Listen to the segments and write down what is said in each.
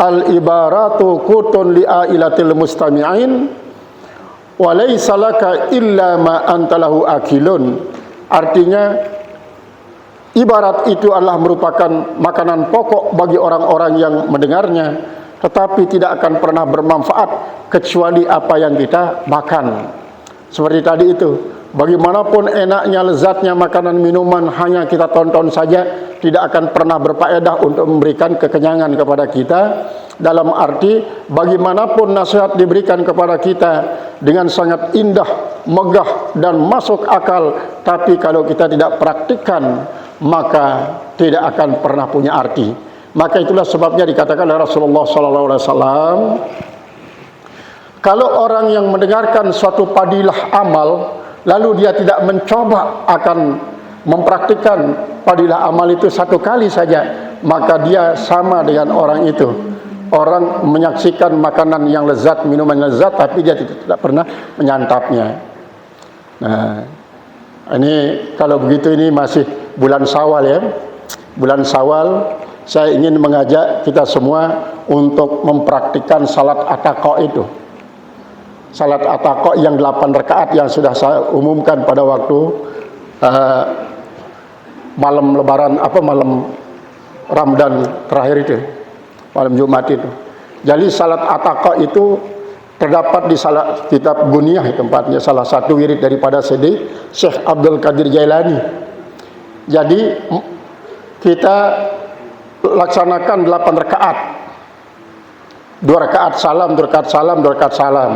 al ibaratu qutun li ailatil mustami'in wa laysa laka illa ma antalahu akilun. Artinya ibarat itu adalah merupakan makanan pokok bagi orang-orang yang mendengarnya, tetapi tidak akan pernah bermanfaat kecuali apa yang kita makan. Seperti tadi itu, bagaimanapun enaknya, lezatnya makanan minuman, hanya kita tonton saja, tidak akan pernah berfaedah untuk memberikan kekenyangan kepada kita. Dalam arti, bagaimanapun nasihat diberikan kepada kita dengan sangat indah, megah, dan masuk akal, tapi kalau kita tidak praktikkan, maka tidak akan pernah punya arti. Maka itulah sebabnya dikatakan oleh Rasulullah SAW, kalau orang yang mendengarkan suatu padilah amal, lalu dia tidak mencoba akan mempraktikkan padilah amal itu satu kali saja, maka dia sama dengan orang itu. Orang menyaksikan makanan yang lezat, minuman yang lezat, tapi dia tidak pernah menyantapnya. Nah, ini kalau begitu, ini masih bulan Syawal ya. Bulan Syawal, saya ingin mengajak kita semua untuk mempraktikkan salat Ataqah itu. Salat Ataqah yang 8 rakaat yang sudah saya umumkan pada waktu malam lebaran, malam Ramadan terakhir itu, malam Jumat itu. Jadi salat Ataqah itu terdapat di salat kitab Guniyah, tempatnya salah satu wirid daripada Syekh Abdul Qadir Jailani. Jadi kita laksanakan 8 rakaat, 2 rakaat salam, 2 rakaat salam, 2 rakaat salam.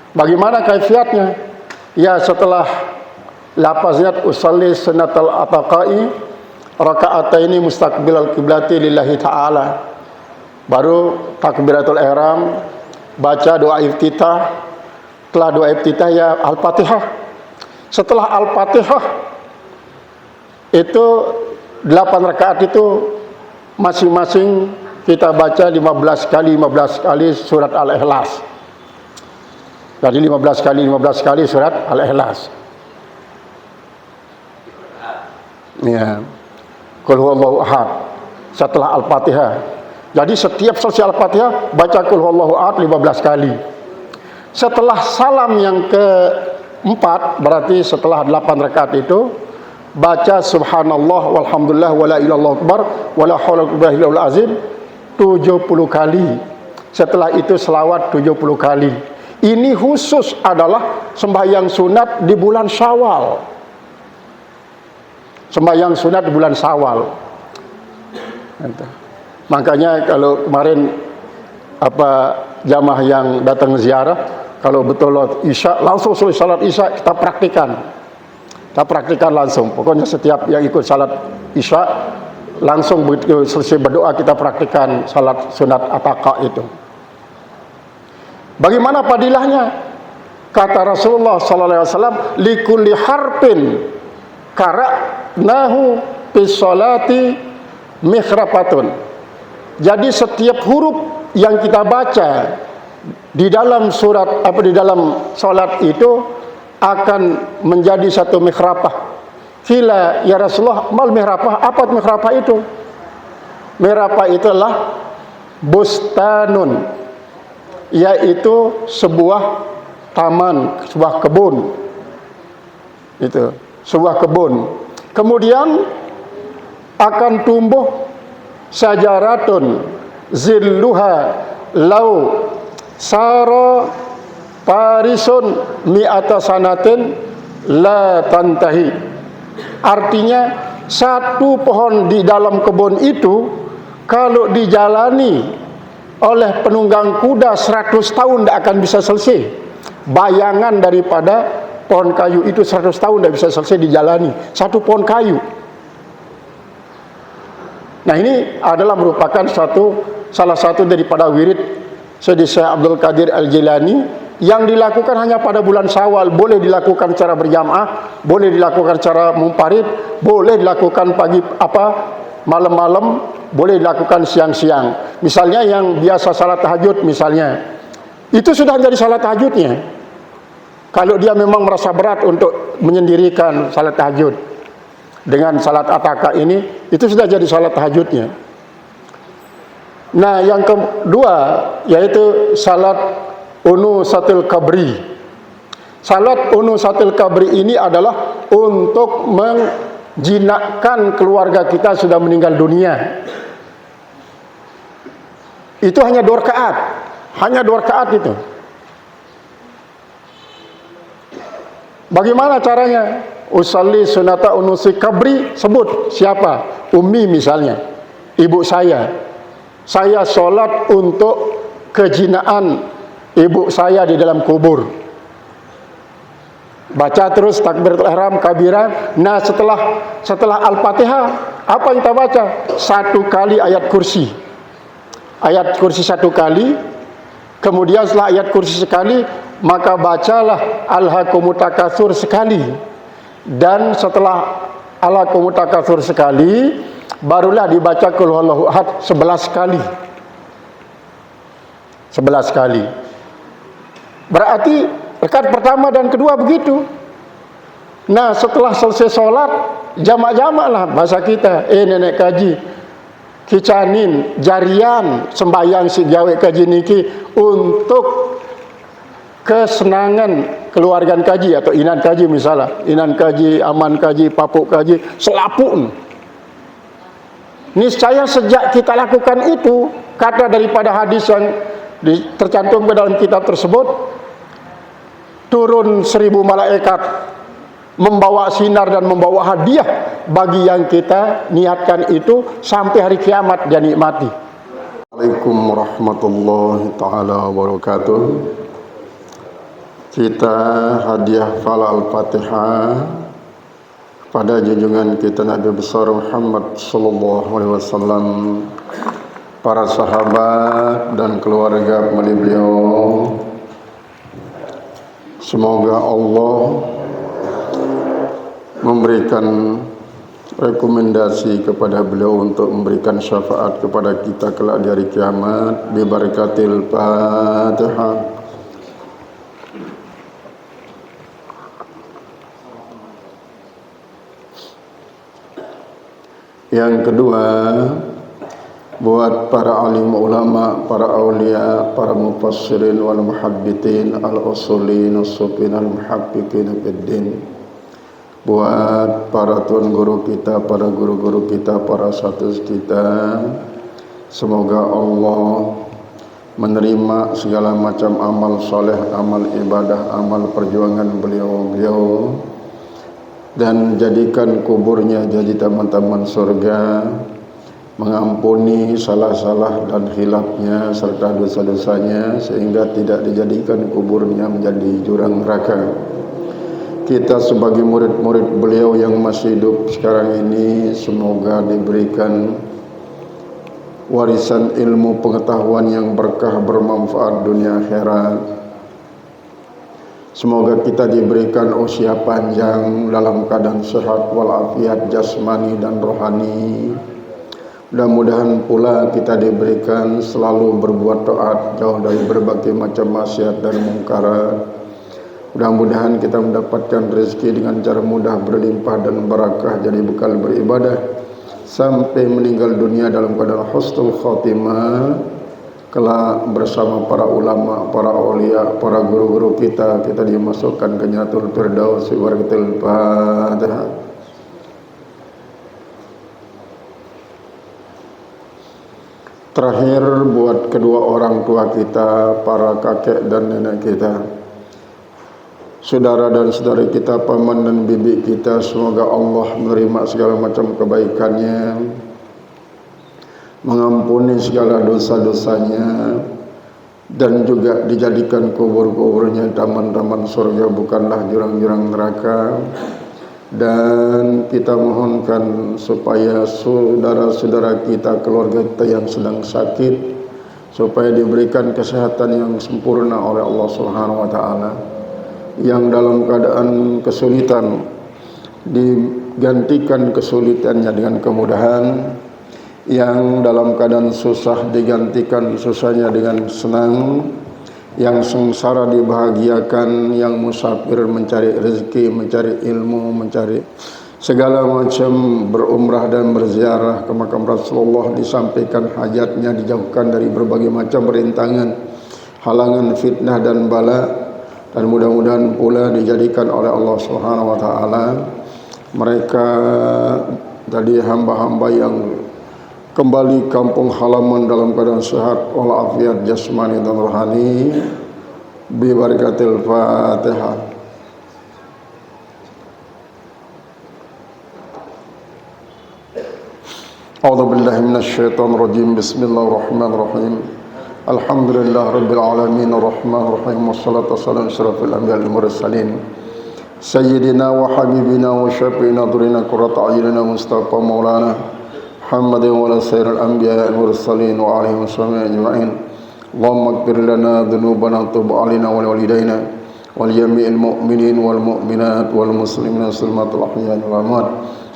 Bagaimana kaifiatnya? Ya, setelah lafaznya usalli sunnatal ataqai raka'ataini mustaqbilal qiblati lillahi ta'ala, baru takbiratul ihram, baca doa iftitah. Setelah doa iftitah ya Al-Fatihah. Setelah Al-Fatihah itu 8 rakaat itu masing-masing kita baca 15 kali surat Al-Ikhlas. Jadi 15 kali surat Al-Ikhlas. Ya. Qul huwallahu ahad setelah Al-Fatihah. Jadi setiap selesai Al-Fatihah baca Qul huwallahu ahad 15 kali. Setelah salam yang keempat, berarti setelah 8 rakaat itu baca subhanallah walhamdulillah wala ilaha akbar wala haula wala quwwata illa azim 70 kali. Setelah itu selawat 70 kali. Ini khusus adalah sembahyang sunat di bulan Syawal. Sembahyang sunat di bulan Syawal. Makanya kalau kemarin jamaah yang datang ziarah, kalau betul Isya langsung selesai salat Isya kita praktikan. Kita praktikan langsung. Pokoknya setiap yang ikut salat Isya langsung begitu selesai berdoa kita praktikan salat sunat Ataqah itu. Bagaimana padilahnya? Kata Rasulullah SAW, likulli harfin qara'nahu bis salati mikhrafatun. Jadi setiap huruf yang kita baca di dalam surat di dalam salat itu akan menjadi satu mikhrafah. Qila ya Rasulullah, mal mikhrafah? Apa mikhrafah itu? Mikhrafah itulah bustanun, yaitu sebuah taman, sebuah kebun. Itu, sebuah kebun. Kemudian akan tumbuh syajaratun zilluha lau sara parisun mi'ata sanatin la tantahi. Artinya satu pohon di dalam kebun itu kalau dijalani oleh penunggang kuda 100 tahun tidak akan bisa selesai. Bayangan daripada pohon kayu itu 100 tahun tidak bisa selesai dijalani. Satu pohon kayu. Nah, ini adalah merupakan salah satu daripada wirid Syekh Abdul Qadir Al-Jilani yang dilakukan hanya pada bulan Syawal. Boleh dilakukan secara berjamaah, boleh dilakukan secara munfarid, boleh dilakukan pagi malam-malam, boleh dilakukan siang-siang. Misalnya yang biasa salat tahajud misalnya, itu sudah jadi salat tahajudnya. Kalau dia memang merasa berat untuk menyendirikan salat tahajud dengan salat Ataqah ini, itu sudah jadi salat tahajudnya. Nah, yang kedua yaitu salat unusatil kabri. Salat unusatil kabri ini adalah untuk menjinakkan keluarga kita sudah meninggal dunia. Itu hanya 2 rakaat. Hanya 2 rakaat itu. Bagaimana caranya? Usalli sunata unusi kabri, sebut siapa? Ummi misalnya, ibu saya. Saya sholat untuk kejinaan ibu saya di dalam kubur. Baca terus takbiratul ihram kabiran. Nah, setelah Al-Fatihah, apa yang kita baca? 1 kali ayat kursi. Ayat kursi 1 kali. Kemudian setelah ayat kursi sekali, maka bacalah Alhaakumut Takatsur sekali. Dan setelah Alhaakumut Takatsur sekali, barulah dibaca Qul Huwallahu Ahad 11 kali. 11 kali. Berarti rakaat pertama dan kedua begitu. Nah, setelah selesai sholat, jamak-jamak lah bahasa kita. Nenek kaji, kicanin, jarian, sembahyang si gawe kaji niki untuk kesenangan keluarga kaji atau inan kaji misalnya. Inan kaji, aman kaji, papuk kaji, selapun. Niscaya sejak kita lakukan itu, kata daripada hadis yang tercantum ke dalam kitab tersebut, turun 1000 malaikat membawa sinar dan membawa hadiah bagi yang kita niatkan itu sampai hari kiamat dia nikmati. Assalamualaikum warahmatullahi taala wabarakatuh. Kita hadiah fala al-Fatihah pada junjungan kita Nabi besar Muhammad sallallahu alaihi wasallam, para sahabat dan keluarga beliau. Semoga Allah memberikan rekomendasi kepada beliau untuk memberikan syafaat kepada kita kelak di hari kiamat bi barakatil Fatihah. Yang kedua, buat para alim ulama, para aulia, para mufassirin wal muhabbitin, al-usulin, as-sufin, al-muhaqqiqin fiddin. Buat para tuan guru kita, para guru-guru kita, para status kita, semoga Allah menerima segala macam amal soleh, amal ibadah, amal perjuangan beliau-beliau, dan jadikan kuburnya jadi taman-taman surga, mengampuni salah-salah dan khilafnya serta dosa-dosanya, sehingga tidak dijadikan kuburnya menjadi jurang neraka. Kita sebagai murid-murid beliau yang masih hidup sekarang ini, semoga diberikan warisan ilmu pengetahuan yang berkah bermanfaat dunia akhirat. Semoga kita diberikan usia panjang dalam keadaan sehat walafiat jasmani dan rohani. Mudah-mudahan pula kita diberikan selalu berbuat taat, jauh dari berbagai macam maksiat dan mungkarat. Mudah-mudahan kita mendapatkan rezeki dengan cara mudah, berlimpah dan barakah, jadi bekal beribadah sampai meninggal dunia dalam keadaan husnul khatimah, kelak bersama para ulama, para aulia, para guru-guru kita dimasukkan ke Jannatul Firdaus wa barakatul Fatihah. Terakhir, buat kedua orang tua kita, para kakek dan nenek kita, saudara dan saudari kita, paman dan bibi kita, semoga Allah menerima segala macam kebaikannya, mengampuni segala dosa-dosanya, dan juga dijadikan kubur-kuburnya taman-taman surga, bukanlah jurang-jurang neraka. Dan kita mohonkan supaya saudara-saudara kita, keluarga kita yang sedang sakit, supaya diberikan kesehatan yang sempurna oleh Allah Subhanahu wa taala. Yang dalam keadaan kesulitan digantikan kesulitannya dengan kemudahan, yang dalam keadaan susah digantikan susahnya dengan senang, yang sengsara dibahagiakan, yang musafir mencari rezeki, mencari ilmu, mencari segala macam berumrah dan berziarah ke makam Rasulullah, disampaikan hajatnya, dijauhkan dari berbagai macam rintangan, halangan, fitnah dan bala, dan mudah-mudahan pula dijadikan oleh Allah Subhanahu wa taala mereka tadi hamba-hamba yang kembali kampung halaman dalam keadaan sehat walafiat jasmani dan rohani, bi barakatil Fatihah. A'udzu billahi minasyaitonir rajim. Bismillahirrahmanirrahim. Alhamdulillahirabbil alamin arrahmanir rahim wassalatu wassalamu ala asyrafil anbiya'i wal mursalin sayyidina wa habibina wa syafi'ina durina qurrata a'yunina mustafa maulana Muhammadin wa ala sayyidil anbiya'i wal mursalin wa alihi washabihi ajma'in. Allahumma ighfir lana dhunubana tub 'alaina wa walidayna wal jami'il mu'minin wal mu'minat wal muslimin muslimatul ahya'i wal amwat.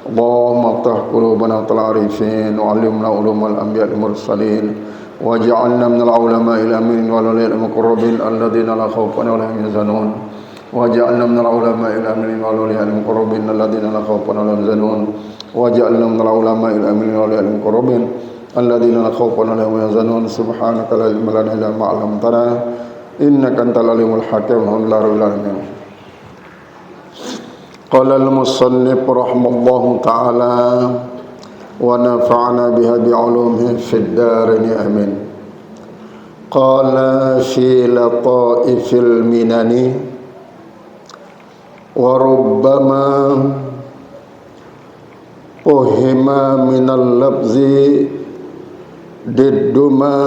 Allahumma aftah qulubana tal arifin wa 'allimna ulumul anbiya'i wal mursalin waj'alna minal ulama'il amin wal awliya'il muqarrabin alladziina la khaufun 'alaihim yahzanun waj'alna minal ulama'il amin wal awliya'il muqarrabin alladziina la khaufun 'alaihim yahzanun waj'alna minal ulama'il amin wal awliya'il muqarrabin alladziina la khaufun 'alaihim yahzanun. Subhanaka la ilma lana illa ma 'allamtana innaka antal alimul hakim. Alhamdulillahi rabbil alamin. Qala al-musannif rahimallahu ta'ala wa nafa'na biha bi'ulumihi fid dharain amin. Qala fi lataifil minani wa rubbama pohima minal labzi didduma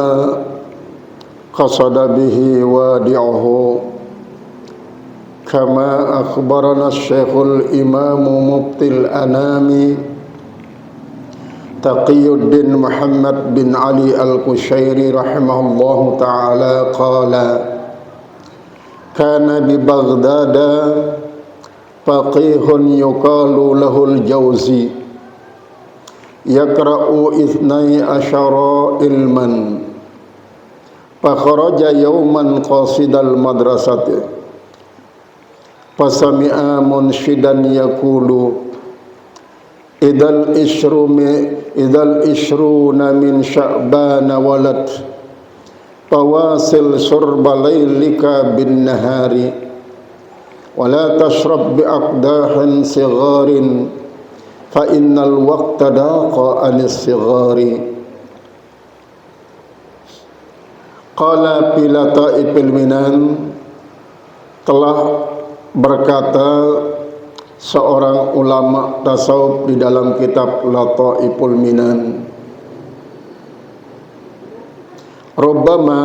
qasada bihi wadi'uhu kama akhbarana Syekhul Imam Muftil Anami Taqiyuddin Muhammad bin Ali Al-Qushairi rahimahullahu ta'ala qala kana bi Baghdad faqihun yuqalu lahul Jawzi yakra'u ithnai asyara ilman fakharaja yawman qasidal madrasati fasami'a munshidan yaqulu idal ishruna min sya'ban walad fawasil surba laylika bin nahari wala tashrab bi aqdahin sigharin fa innal waqta daqa anis sighari. Qala pilata ipil minan, telah berkata seorang ulama tasawuf di dalam kitab Lataiful Minan, rubbama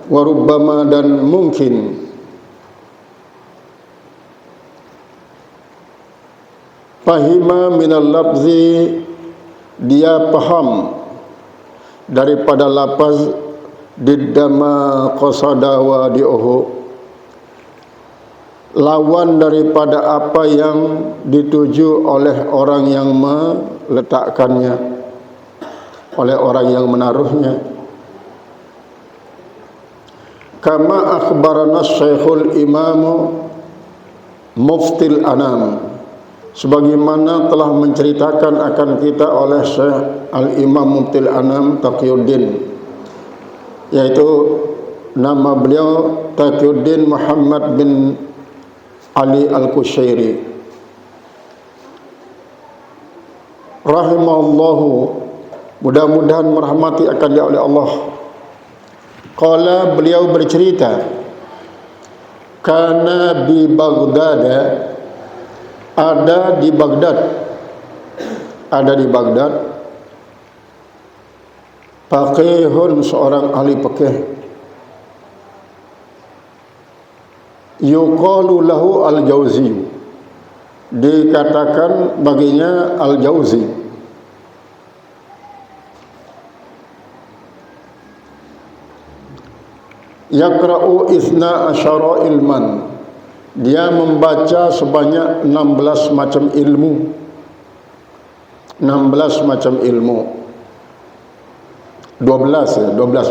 wa rubbama dan mungkin fahima minal lafzi, dia paham daripada lafaz diddama qasada wa di'uhu, lawan daripada apa yang dituju oleh orang yang meletakkannya, oleh orang yang menaruhnya. Kama akhbarana Syekhul Imam Muftil Anam, sebagaimana telah menceritakan akan kita oleh Syekh Al-Imam Muftil Anam Taqiyuddin, yaitu nama beliau Taqiyuddin Muhammad bin Ali Al-Qushairi rahimahullahu, mudah-mudahan merahmati akan dia oleh Allah. Qala, beliau bercerita, kana bi Baghdad, ada di Baghdad faqihun, seorang ahli fikih, yuqalu lahu Al-Jauzi, dikatakan baginya Al-Jauzi. Yaqra'u isna asyara ilman, dia membaca sebanyak 16 macam ilmu. 12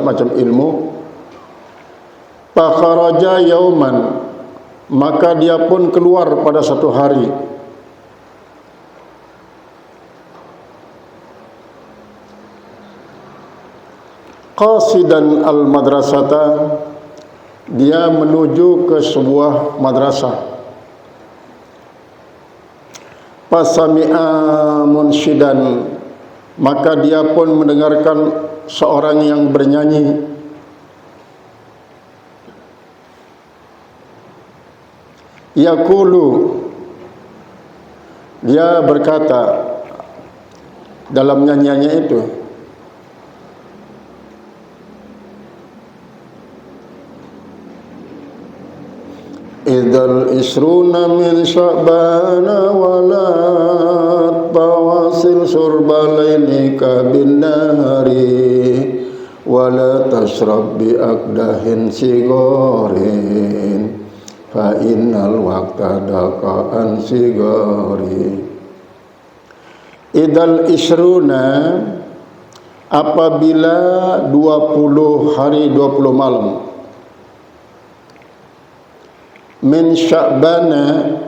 macam ilmu. Fakharaja yauman, maka dia pun keluar pada satu hari. qasidan al-madrasata, dia menuju ke sebuah madrasah. Fasami'a munsyidan, maka dia pun mendengarkan seorang yang bernyanyi. Yaqulu, dia berkata dalam nyanyiannya itu, Idzal isruna min sya'bana walat tawasil surbalailika bin nahari wala tashrab bi aqdahin sigorin fa innal waqta daqa'an sigori. Idzal isruna, apabila 20 hari 20 malam, min Sya'bana,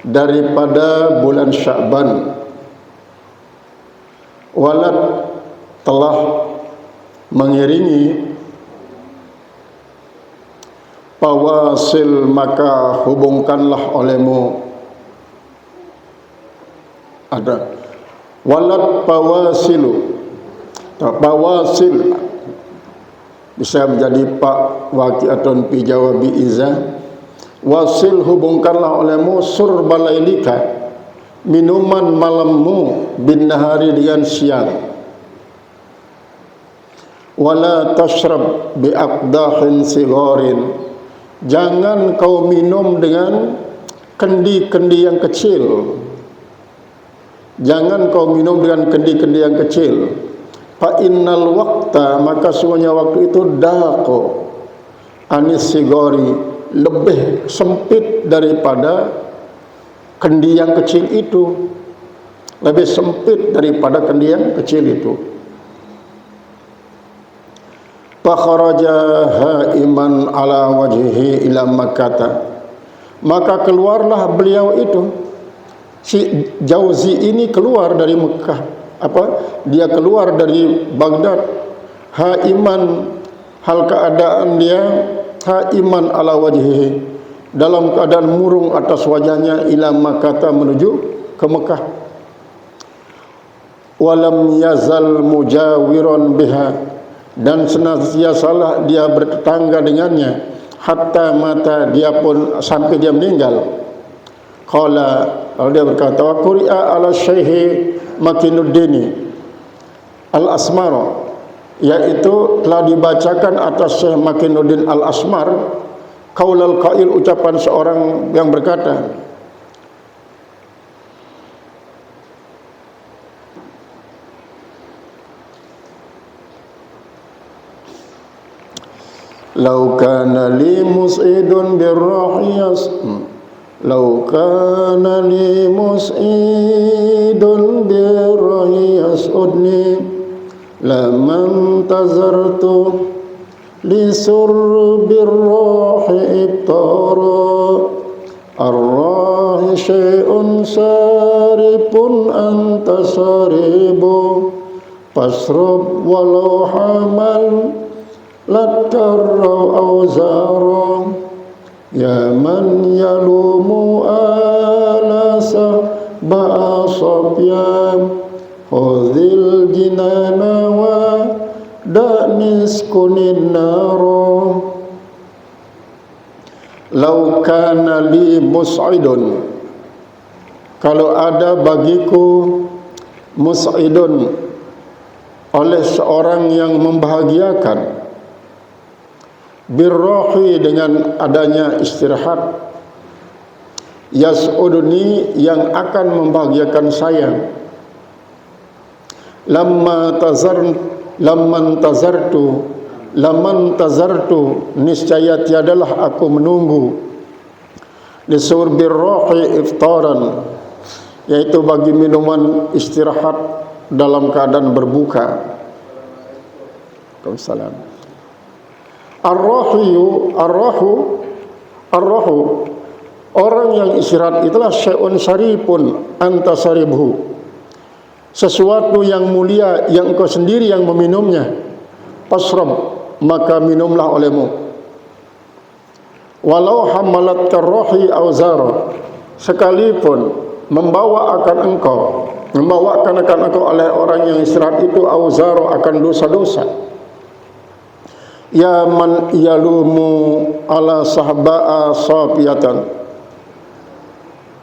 daripada bulan Sya'ban, walat, telah mengiringi, pawasil, maka hubungkanlah olehmu. Ada walat pawasilu, pawasil bisa menjadi pak waqi'atun fi jawabi iza. Wasil, hubungkanlah olehmu, surbalailika, minuman malammu, bin nahari, dengan siang. Wala tashrab bi aqdahin sigorin, jangan kau minum dengan kendi-kendi yang kecil. Jangan kau minum dengan kendi-kendi yang kecil. Fa innal waqta, maka sungguhnya waktu itu, daqo anis sigori, lebih sempit daripada kendi yang kecil itu. Lebih sempit daripada kendi yang kecil itu. Fakharaja haiman ala wajhihi ila Makkah, maka keluarlah beliau itu, si Jauzi ini keluar dari Mekah, dia keluar dari Baghdad, haiman, hal keadaan dia haiman ala wajhihi, dalam keadaan murung atas wajahnya, ila Makkah, menuju ke Mekah. Walam yazal mujawiron biha, dan senantiasalah dia bertetangga dengannya, hatta mata, dia pun sampai dia meninggal. Qala, lalu dia berkata, wa quri'a ala syaihi Makinuddin al-Asmar, yaitu telah dibacakan atas Syekh Makinuddin al-Asmar, qaulal qail, ucapan seorang yang berkata, law kana li mus'idun birrahiyas, law kana li mus'idun birrahiyas udni laman tazartu li surbir rahi ibtara arrahi syai'un saripun anta saribu fasrub walau hamal latarraw awzara ya man yalumu alasa ba'asabya khudhil jinana wa da'nis kunin naro. Lau kana li mus'idun, kalau ada bagiku mus'idun, oleh seorang yang membahagiakan, birrohi, dengan adanya istirahat, yas'uduni, yang akan membahagiakan saya, lamman tazartu, niscaya tiadalah aku menunggu, lisur birrohi iftaran, yaitu bagi minuman istirahat dalam keadaan berbuka. Waalaikumsalam. Arrahu, orang yang istirahat itulah syai'un syaripun anta saribuhu, sesuatu yang mulia yang engkau sendiri yang meminumnya. fasrab, maka minumlah olehmu. Walau hamalat karrohi auzara, sekalipun membawakan engkau oleh orang yang istirahat itu auzara, akan dosa-dosa. Ya man yalumu ala sahba'a safiyatan,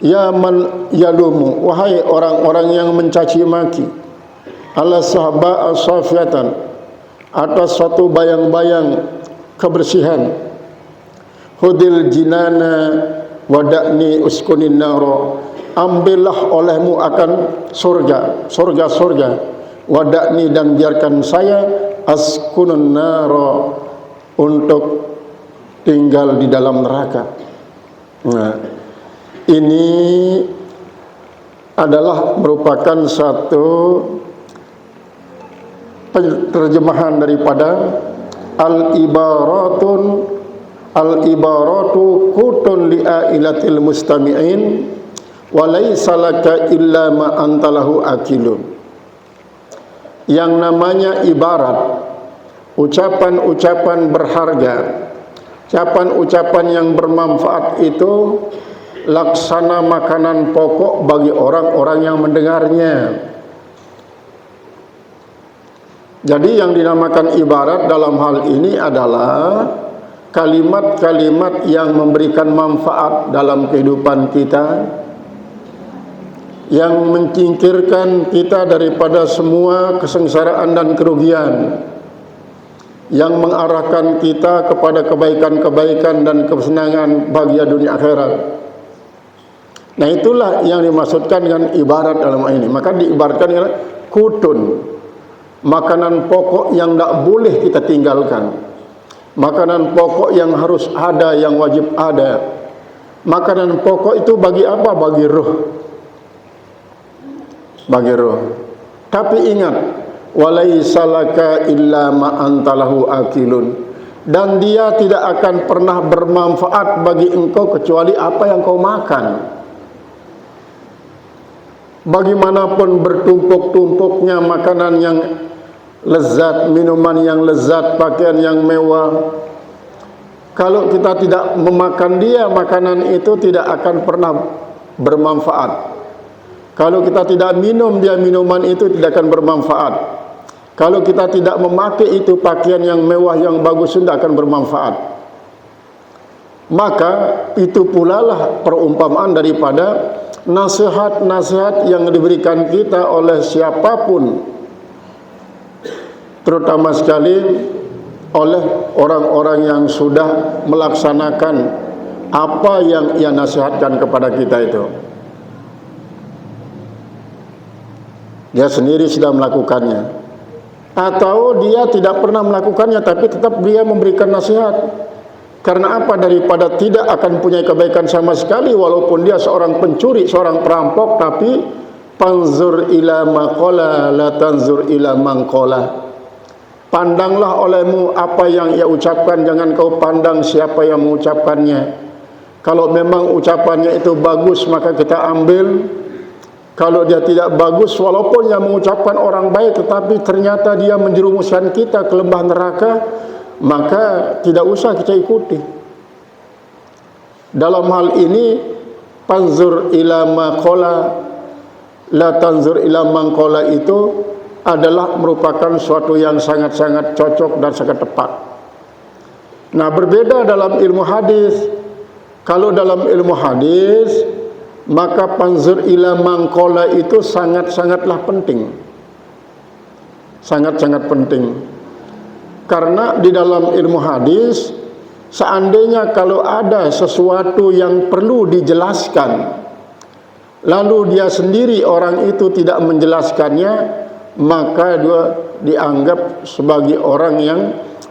ya man yalumu, wahai orang-orang yang mencaci maki, ala sahba'a safiyatan, atas suatu bayang-bayang kebersihan, hudil jinana wada'ni uskunin naro, ambillah olehmu akan surga, wada'ni, dan biarkan saya askunun naro, untuk tinggal di dalam neraka. Nah, ini adalah merupakan satu terjemahan daripada al-ibaratu qutun li'ailatil mustami'in wa laysa laka illa ma antalahu akilun. Yang namanya ibarat, ucapan-ucapan berharga, ucapan-ucapan yang bermanfaat itu laksana makanan pokok bagi orang-orang yang mendengarnya. Jadi yang dinamakan ibarat dalam hal ini adalah kalimat-kalimat yang memberikan manfaat dalam kehidupan kita, yang menyingkirkan kita daripada semua kesengsaraan dan kerugian, yang mengarahkan kita kepada kebaikan-kebaikan dan kesenangan bahagia dunia akhirat. Nah, itulah yang dimaksudkan dengan ibarat dalam ayat ini. Maka diibaratkan dengan kutun, makanan pokok yang tidak boleh kita tinggalkan, makanan pokok yang harus ada, yang wajib ada. Makanan pokok itu bagi apa? Bagi roh. Tapi ingat, walaisa laka illa ma antalahu akilun, dan dia tidak akan pernah bermanfaat bagi engkau kecuali apa yang kau makan. Bagaimanapun bertumpuk-tumpuknya makanan yang lezat, minuman yang lezat, pakaian yang mewah, kalau kita tidak memakan dia, makanan itu tidak akan pernah bermanfaat. Kalau kita tidak minum dia, minuman itu tidak akan bermanfaat. Kalau kita tidak memakai itu pakaian yang mewah, yang bagus, tidak akan bermanfaat. Maka itu pula lah perumpamaan daripada nasihat-nasihat yang diberikan kita oleh siapapun, terutama sekali oleh orang-orang yang sudah melaksanakan apa yang ia nasihatkan kepada kita itu. Dia sendiri sudah melakukannya, atau dia tidak pernah melakukannya tapi tetap dia memberikan nasihat. Karena apa? Daripada tidak akan punya kebaikan sama sekali, walaupun dia seorang pencuri, seorang perampok, tapi panzur ila maqala la tanzur ila mangqala. Pandanglah olehmu apa yang ia ucapkan, jangan kau pandang siapa yang mengucapkannya. Kalau memang ucapannya itu bagus, maka kita ambil. Kalau dia tidak bagus, walaupun yang mengucapkan orang baik, tetapi ternyata dia menjerumuskan kita ke lembah neraka, maka tidak usah kita ikuti. Dalam hal ini, panzur ila maqala la tanzur ila mangqala itu adalah merupakan suatu yang sangat-sangat cocok dan sangat tepat. Nah, berbeda dalam ilmu hadis. Kalau dalam ilmu hadis, maka panzur ila mangqala itu sangat-sangatlah penting. Sangat-sangat penting. Karena di dalam ilmu hadis, seandainya kalau ada sesuatu yang perlu dijelaskan, lalu dia sendiri orang itu tidak menjelaskannya, maka dia dianggap sebagai orang yang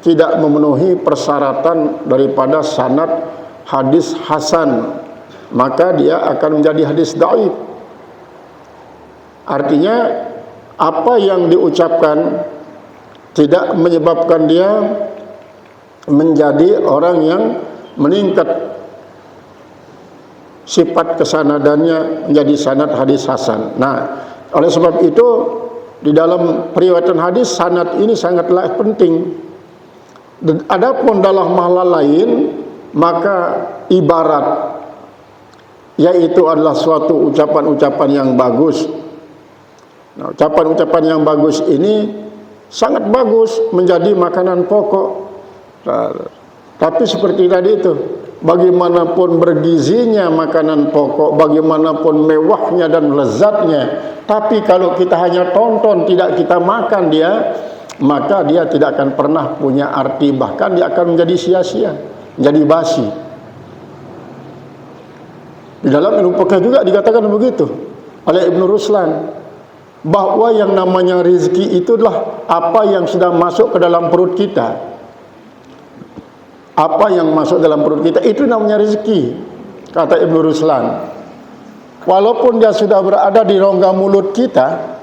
tidak memenuhi persyaratan daripada sanad hadis hasan, maka dia akan menjadi hadis dhaif. Artinya apa yang diucapkan tidak menyebabkan dia menjadi orang yang meningkat sifat kesanadannya menjadi sanad hadis hasan. Nah, oleh sebab itu di dalam periwayatan hadis sanad ini sangatlah penting. Adapun dalam mahala lain, maka ibarat, yaitu adalah suatu ucapan-ucapan yang bagus. Nah, ucapan-ucapan yang bagus ini sangat bagus menjadi makanan pokok. Nah, tapi seperti tadi itu, bagaimanapun bergizinya makanan pokok, bagaimanapun mewahnya dan lezatnya, tapi kalau kita hanya tonton, tidak kita makan dia, maka dia tidak akan pernah punya arti, bahkan dia akan menjadi sia-sia, menjadi basi. Di dalam ilmu fikih juga dikatakan begitu oleh Ibn Ruslan, bahwa yang namanya rezeki itu adalah apa yang sudah masuk ke dalam perut kita. Apa yang masuk dalam perut kita itu namanya rezeki, kata Ibn Ruslan. Walaupun dia sudah berada di rongga mulut kita,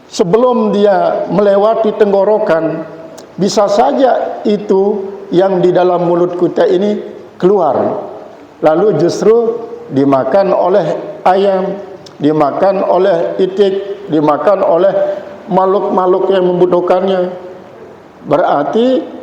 sebelum dia melewati tenggorokan, bisa saja itu yang di dalam mulut kita ini keluar, lalu justru dimakan oleh ayam, dimakan oleh itik, dimakan oleh makhluk-makhluk yang membutuhkannya. Berarti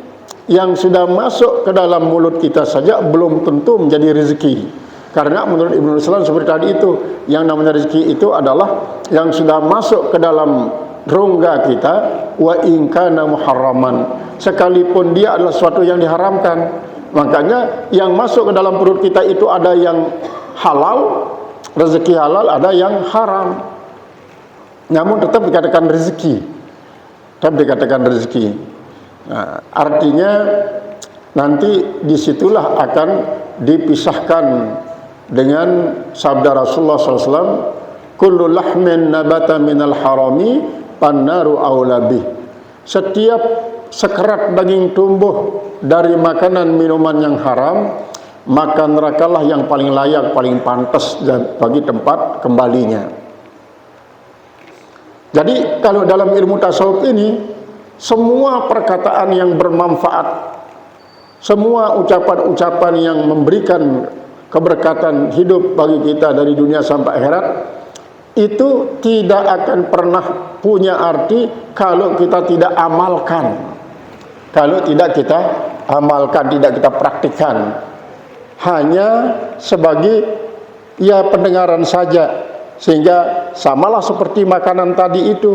yang sudah masuk ke dalam mulut kita saja belum tentu menjadi rezeki. Karena menurut Ibnu Ruslan seperti tadi itu, yang namanya rezeki itu adalah yang sudah masuk ke dalam rongga kita, wa in kana muharraman, sekalipun dia adalah sesuatu yang diharamkan. Makanya yang masuk ke dalam perut kita itu ada yang halal, rezeki halal, ada yang haram. Namun tetap dikatakan rezeki. Tetap dikatakan rezeki. Nah, artinya nanti disitulah akan dipisahkan dengan sabda Rasulullah SAW, kullu lahmin nabata minal harami pannaru aulabih. Setiap sekerat daging tumbuh dari makanan minuman yang haram, maka nerakalah yang paling layak, paling pantas bagi tempat kembalinya. Jadi kalau dalam ilmu tasawuf ini, semua perkataan yang bermanfaat, semua ucapan-ucapan yang memberikan keberkatan hidup bagi kita dari dunia sampai akhirat, itu tidak akan pernah punya arti kalau kita tidak amalkan. Kalau tidak kita amalkan, tidak kita praktikkan, hanya sebagai ya pendengaran saja, sehingga samalah seperti makanan tadi itu.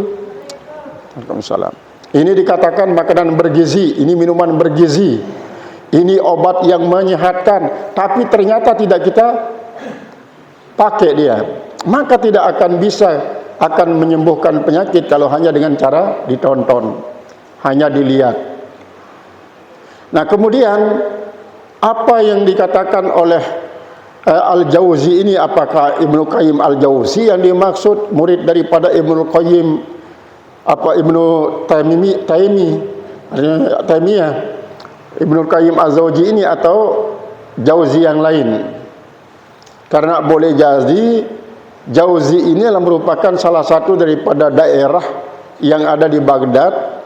Waalaikumsalam. Ini dikatakan makanan bergizi, ini minuman bergizi, ini obat yang menyehatkan, tapi ternyata tidak kita pakai dia, maka tidak akan bisa akan menyembuhkan penyakit kalau hanya dengan cara ditonton, hanya dilihat. Nah, kemudian apa yang dikatakan oleh Al-Jauzi ini, apakah Ibnu Qayyim Al-Jauzi yang dimaksud, murid daripada Ibnu Qayyim Ibnu Taimiyah, Ibnu Qayyim Az-Zawji ini, atau Jauzi yang lain? Karena boleh jadi Jauzi ini adalah merupakan salah satu daripada daerah yang ada di Baghdad,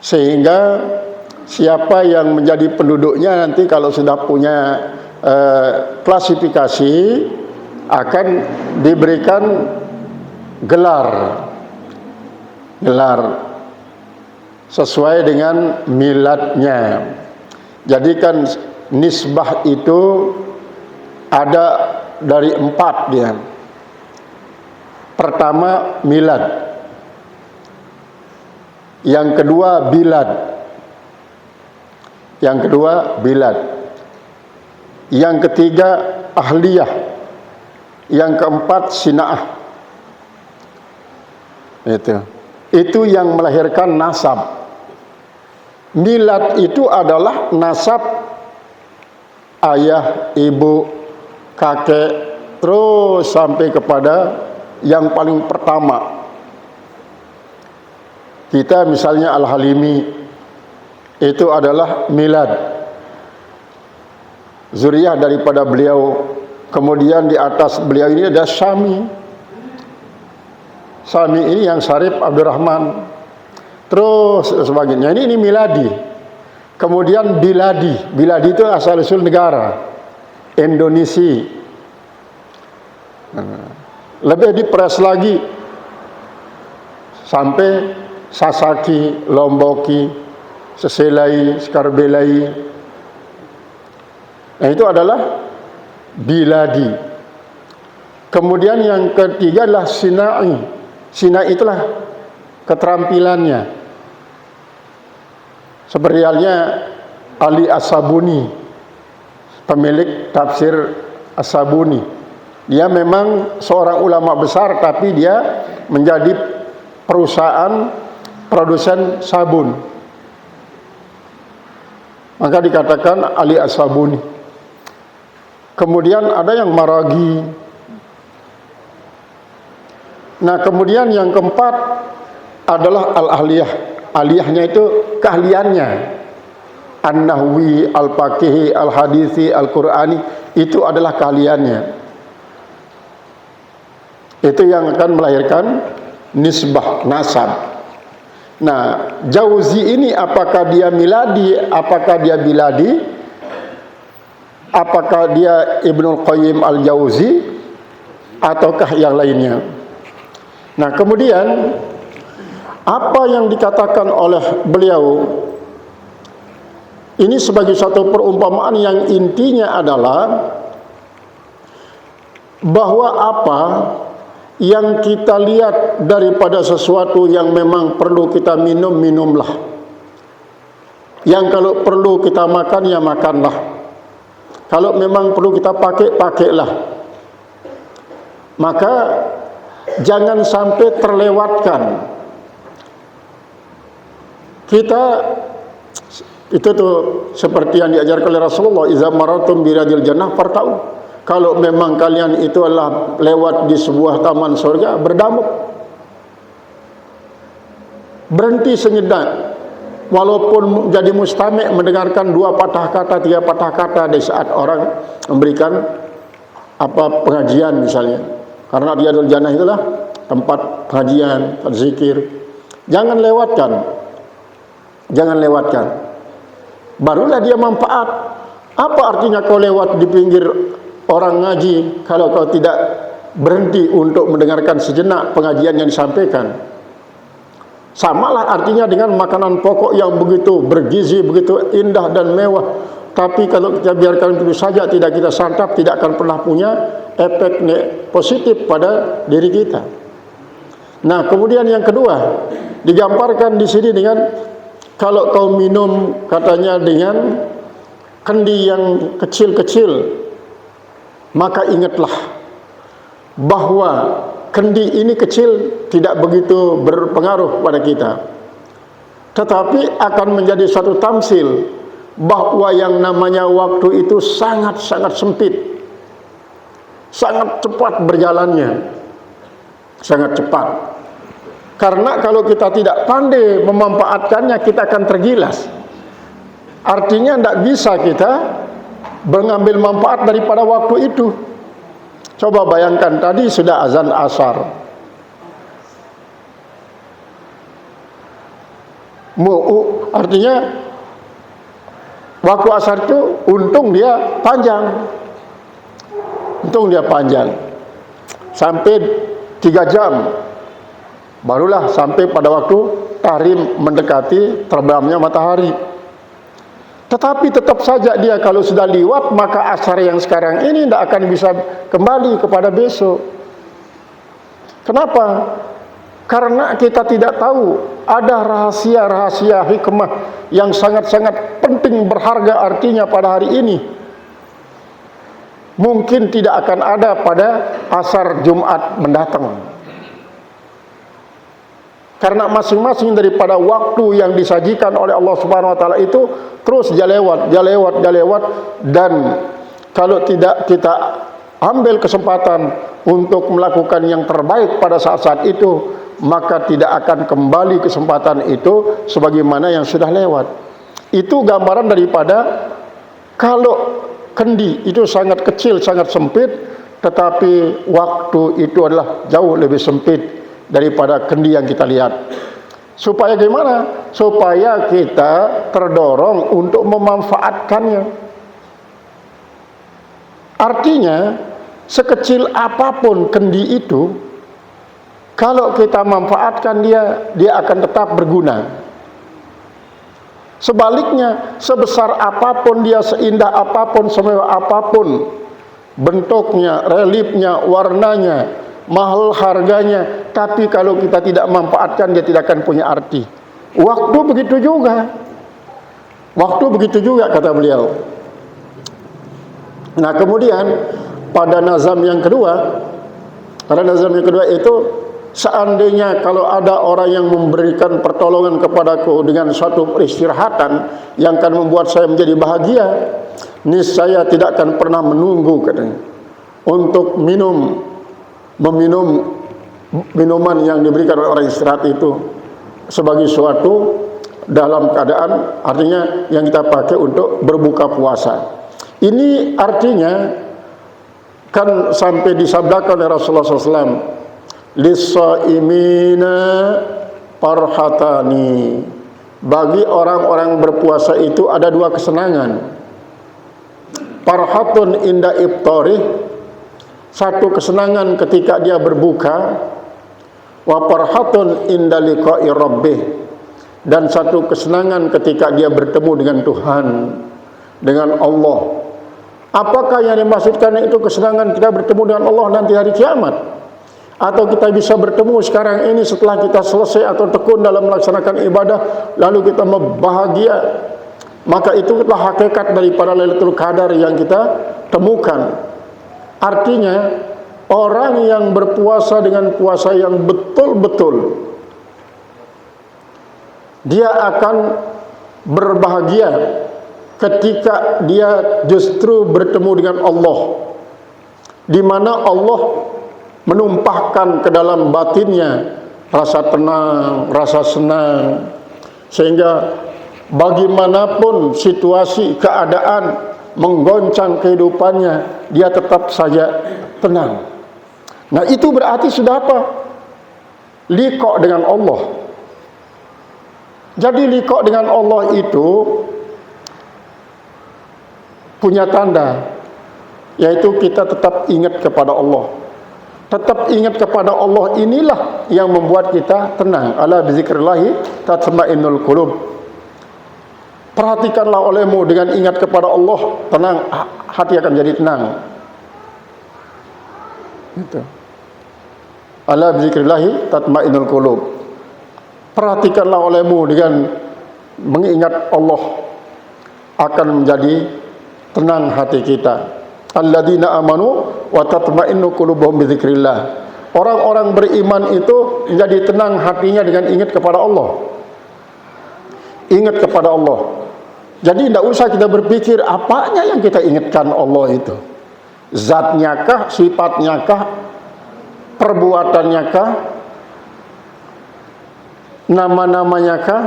sehingga siapa yang menjadi penduduknya nanti kalau sudah punya klasifikasi akan diberikan gelar sesuai dengan miladnya. Jadi kan nisbah itu ada dari 4 dia. Pertama milad, yang kedua bilad, yang ketiga ahliyah, yang keempat sinaah. Itu yang melahirkan nasab. Milad itu adalah nasab ayah, ibu, kakek, terus sampai kepada yang paling pertama. Kita misalnya Al-Halimi, itu adalah milad, zuriyah daripada beliau. Kemudian di atas beliau ini ada Syami. Syami ini yang Syarif Abdurrahman, terus sebagainya. Ini miladi. Kemudian biladi. Biladi itu asal-usul negara, Indonesia. Lebih diperas lagi sampai Sasaki, Lomboki, seselai, skarbelai. Nah, itu adalah biladi. Kemudian yang ketiga adalah sinai. Sinai itulah keterampilannya. Seperti halnya Ali As-Sabuni, pemilik tafsir As-Sabuni. Dia memang seorang ulama besar, tapi dia menjadi perusahaan produsen sabun. Maka dikatakan Ali As-Sabuni. Kemudian ada yang maragi. Nah, kemudian yang keempat adalah al-ahliyah. Aliyahnya itu keahliannya. An-Nahwi, Al-Faqihi, Al-Hadithi, Al-Qur'ani, itu adalah keahliannya. Itu yang akan melahirkan nisbah, nasab. Nah, Jauzi ini apakah dia miladi, apakah dia biladi, apakah dia Ibnul Qayyim Al-Jauzi, ataukah yang lainnya? Nah, kemudian apa yang dikatakan oleh beliau ini sebagai satu perumpamaan yang intinya adalah bahwa apa yang kita lihat daripada sesuatu yang memang perlu kita minum, minumlah. Yang kalau perlu kita makan, ya makanlah. Kalau memang perlu kita pakai, pakailah. Maka jangan sampai terlewatkan. Kita itu tuh seperti yang diajarkan oleh Rasulullah, iza maratum biradil jannah fartau. Kalau memang kalian itu adalah lewat di sebuah taman surga, berdamuk, berhenti sejenak, walaupun jadi mustami' mendengarkan 2 patah kata, 3 patah kata di saat orang memberikan pengajian misalnya. Karena Riyadul Jannah itulah tempat pengajian, zikir. Jangan lewatkan. Jangan lewatkan. Barulah dia manfaat. Apa artinya kau lewat di pinggir orang ngaji kalau kau tidak berhenti untuk mendengarkan sejenak pengajian yang disampaikan? Samalah artinya dengan makanan pokok yang begitu bergizi, begitu indah dan mewah, tapi kalau kita biarkan itu saja, tidak kita santap, tidak akan pernah punya efek positif pada diri kita. Nah, kemudian yang kedua digambarkan di sini dengan kalau kau minum katanya dengan kendi yang kecil-kecil, maka ingatlah bahwa kendi ini kecil tidak begitu berpengaruh pada kita, tetapi akan menjadi suatu tamsil bahwa yang namanya waktu itu sangat-sangat sempit, sangat cepat berjalannya, sangat cepat. Karena kalau kita tidak pandai memanfaatkannya, kita akan tergilas. Artinya tidak bisa kita mengambil manfaat daripada waktu itu. Coba bayangkan, tadi sudah azan asar, artinya waktu asar itu untung dia panjang, sampai 3 jam, barulah sampai pada waktu tahrim mendekati terbenamnya matahari. Tetapi tetap saja dia kalau sudah lewat, maka asar yang sekarang ini tidak akan bisa kembali kepada besok. Kenapa? Karena kita tidak tahu ada rahasia-rahasia hikmah yang sangat-sangat penting, berharga artinya pada hari ini. Mungkin tidak akan ada pada asar Jumat mendatang. Karena masing-masing daripada waktu yang disajikan oleh Allah Subhanahu wa taala itu terus dia lewat, dan kalau tidak kita ambil kesempatan untuk melakukan yang terbaik pada saat-saat itu, maka tidak akan kembali kesempatan itu sebagaimana yang sudah lewat. Itu gambaran daripada kalau kendi itu sangat kecil, sangat sempit, tetapi waktu itu adalah jauh lebih sempit daripada kendi yang kita lihat. Supaya gimana? Supaya kita terdorong untuk memanfaatkannya. Artinya, sekecil apapun kendi itu, kalau kita manfaatkan dia akan tetap berguna. Sebaliknya, sebesar apapun dia, seindah apapun, semewah apapun bentuknya, reliefnya, warnanya, mahal harganya, tapi kalau kita tidak manfaatkan, dia tidak akan punya arti. Waktu begitu juga. Waktu begitu juga, kata beliau. Nah, kemudian pada nazam yang kedua, itu, seandainya kalau ada orang yang memberikan pertolongan kepadaku dengan suatu peristirahatan yang akan membuat saya menjadi bahagia, niscaya tidak akan pernah menunggu, katanya, untuk meminum minuman yang diberikan oleh orang istirahat itu sebagai suatu dalam keadaan, artinya yang kita pakai untuk berbuka puasa. Ini artinya kan sampai disabdakan oleh Rasulullah SAW, lis-shaimina farhatani, bagi orang-orang berpuasa itu ada dua kesenangan. Farhatun inda iftarih, satu kesenangan ketika dia berbuka, wa farhatun inda liqa'i rabbih, dan satu kesenangan ketika dia bertemu dengan Tuhan, dengan Allah. Apakah yang dimaksudkan itu kesenangan kita bertemu dengan Allah nanti hari kiamat? Atau kita bisa bertemu sekarang ini setelah kita selesai atau tekun dalam melaksanakan ibadah, lalu kita bahagia? Maka itulah hakikat daripada Lailatul Qadar yang kita temukan. Artinya, orang yang berpuasa dengan puasa yang betul-betul, dia akan berbahagia ketika dia justru bertemu dengan Allah, di mana Allah menumpahkan ke dalam batinnya rasa tenang, rasa senang, sehingga bagaimanapun situasi, keadaan menggoncang kehidupannya, dia tetap saja tenang. Nah, itu berarti sudah apa? Liqa dengan Allah. Jadi liqa dengan Allah itu punya tanda, yaitu kita tetap ingat kepada Allah. Tetap ingat kepada Allah inilah yang membuat kita tenang. Ala bizikrillahi tatma'innul qulub. Perhatikanlah olehmu dengan ingat kepada Allah, tenang, hati akan jadi tenang. Itu. Ala bizikrillahi tatma'innul qulub. Perhatikanlah olehmu dengan mengingat Allah, akan menjadi tenang hati kita. Alladzina amanu wa tatma'innu qulubuhum bidzikrillah. Orang-orang beriman itu menjadi tenang hatinya dengan ingat kepada Allah. Ingat kepada Allah. Jadi tidak usah kita berpikir apanya yang kita ingatkan Allah itu. Zatnya kah, sifatnya kah, perbuatannya kah, nama-namanya kah?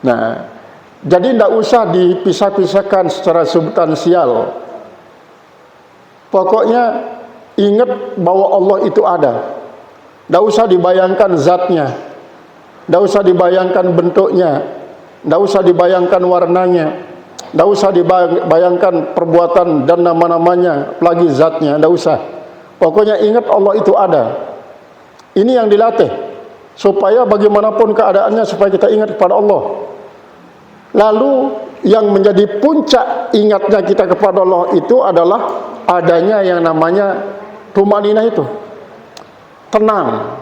Nah, jadi tidak usah dipisah-pisahkan secara substansial. Pokoknya ingat bahwa Allah itu ada. Tidak usah dibayangkan zatnya, tidak usah dibayangkan bentuknya, tidak usah dibayangkan warnanya, tidak usah dibayangkan perbuatan dan nama-namanya, apalagi zatnya, tidak usah. Pokoknya ingat Allah itu ada. Ini yang dilatih, supaya bagaimanapun keadaannya, supaya kita ingat kepada Allah. Lalu yang menjadi puncak ingatnya kita kepada Allah itu adalah adanya yang namanya tumaninah itu. Tenang.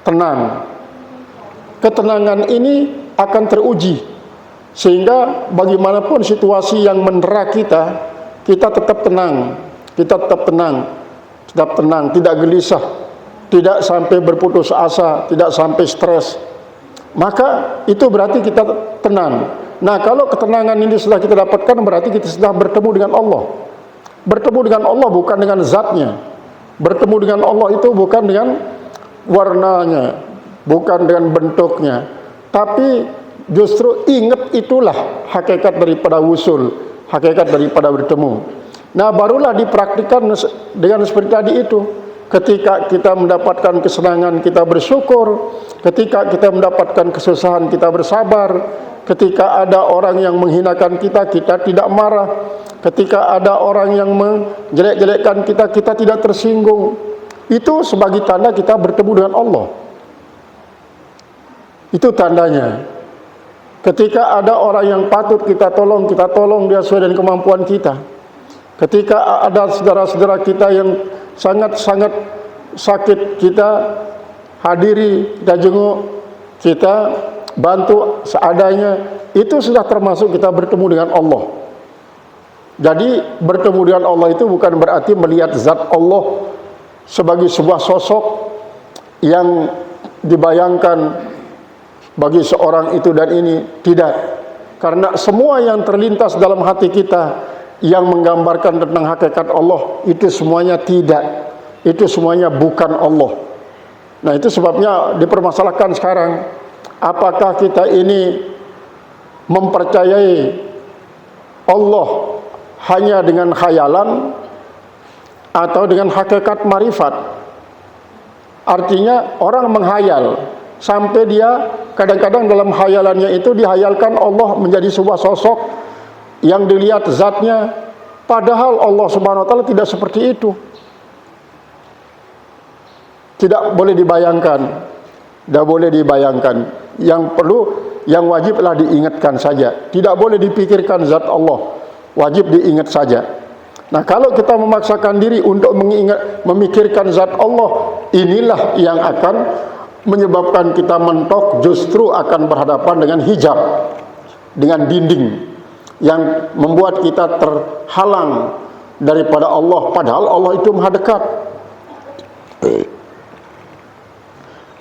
Tenang. Ketenangan ini akan teruji, sehingga bagaimanapun situasi yang mendera kita, kita tetap tenang. Kita tetap tenang. Tetap tenang, tidak gelisah, tidak sampai berputus asa, tidak sampai stres. Maka itu berarti kita tenang. Nah, kalau ketenangan ini sudah kita dapatkan, berarti kita sudah bertemu dengan Allah. Bertemu dengan Allah bukan dengan zatnya. Bertemu dengan Allah itu bukan dengan warnanya, bukan dengan bentuknya, tapi justru ingat itulah hakikat daripada wusul, hakikat daripada bertemu. Nah, barulah dipraktikkan dengan seperti tadi itu. Ketika kita mendapatkan kesenangan, kita bersyukur. Ketika kita mendapatkan kesusahan, kita bersabar. Ketika ada orang yang menghinakan kita, kita tidak marah. Ketika ada orang yang menjelek-jelekkan kita, kita tidak tersinggung. Itu sebagai tanda kita bertemu dengan Allah. Itu tandanya. Ketika ada orang yang patut kita tolong dia sesuai dengan kemampuan kita. Ketika ada saudara-saudara kita yang sangat-sangat sakit, kita hadiri, kita jenguk, kita bantu seadanya. Itu sudah termasuk kita bertemu dengan Allah. Jadi bertemu dengan Allah itu bukan berarti melihat zat Allah sebagai sebuah sosok yang dibayangkan bagi seorang itu dan ini. Tidak. Karena semua yang terlintas dalam hati kita yang menggambarkan tentang hakikat Allah, itu semuanya tidak. Itu semuanya bukan Allah. Nah, itu sebabnya dipermasalahkan sekarang. Apakah kita ini mempercayai Allah hanya dengan khayalan atau dengan hakikat marifat? Artinya orang menghayal sampai dia kadang-kadang dalam khayalannya itu dihayalkan Allah menjadi sebuah sosok yang dilihat zatnya, padahal Allah Subhanahu wa taala tidak seperti itu. Tidak boleh dibayangkan. Tidak boleh dibayangkan. Yang perlu, yang wajib adalah diingatkan saja. Tidak boleh dipikirkan zat Allah. Wajib diingat saja. Nah, kalau kita memaksakan diri untuk memikirkan zat Allah, inilah yang akan menyebabkan kita mentok, justru akan berhadapan dengan hijab, dengan dinding yang membuat kita terhalang daripada Allah, padahal Allah itu maha dekat.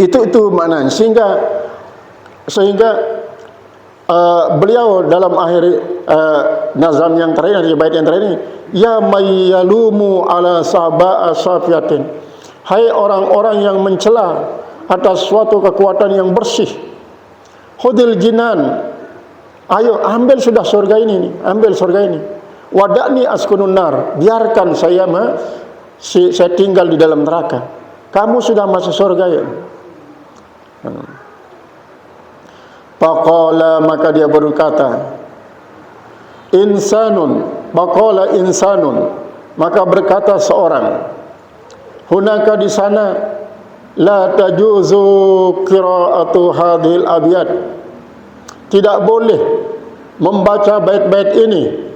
Itu maknanya. Sehingga beliau dalam akhir nazam yang terakhir, di bait yang terakhir ini, ya mayyalumu ala saba'a safiatin, hai orang-orang yang mencela atas suatu kekuatan yang bersih, khudil jinan, ayo ambil sudah surga ini, ambil surga ini. Wada'ni askunun nar, biarkan saya tinggal di dalam neraka. Kamu sudah masuk surga ya. Faqala, maka dia berkata, insanun, faqala insanun, maka berkata seorang, hunaka di sana, la tajuzu qira'atu hadhil abyad, tidak boleh membaca bait-bait ini.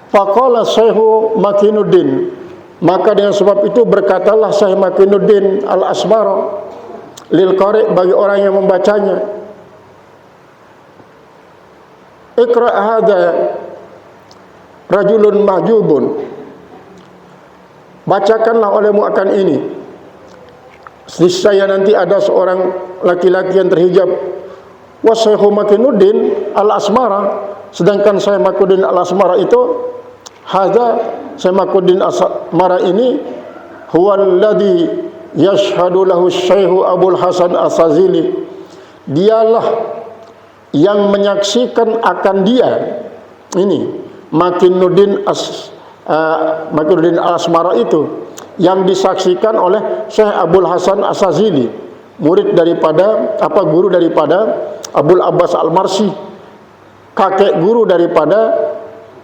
Faqala Syekhu Makinuddin, maka dengan sebab itu berkatalah Syekh Makinuddin Al-Asmara lil qari', bagi orang yang membacanya, ikra' hadza rajulun mahjubun, bacakanlah olehmu akan ini. Saya nanti ada seorang laki-laki yang terhijab. Wa Syekhu Makinuddin Al-Asmara, sedangkan Syekh Makinuddin Al-Asmara itu, hadza Syekh Makinuddin Al-Asmara ini, huwa alladhi yashhadu lahu Syekhu Abul Hasan As-Sazili, dialah yang menyaksikan akan dia ini Makinuddin Al-Asmara itu, yang disaksikan oleh Syekh Abul Hasan As-Sazili, murid daripada guru daripada Abul Abbas Al-Marsi, kakek guru daripada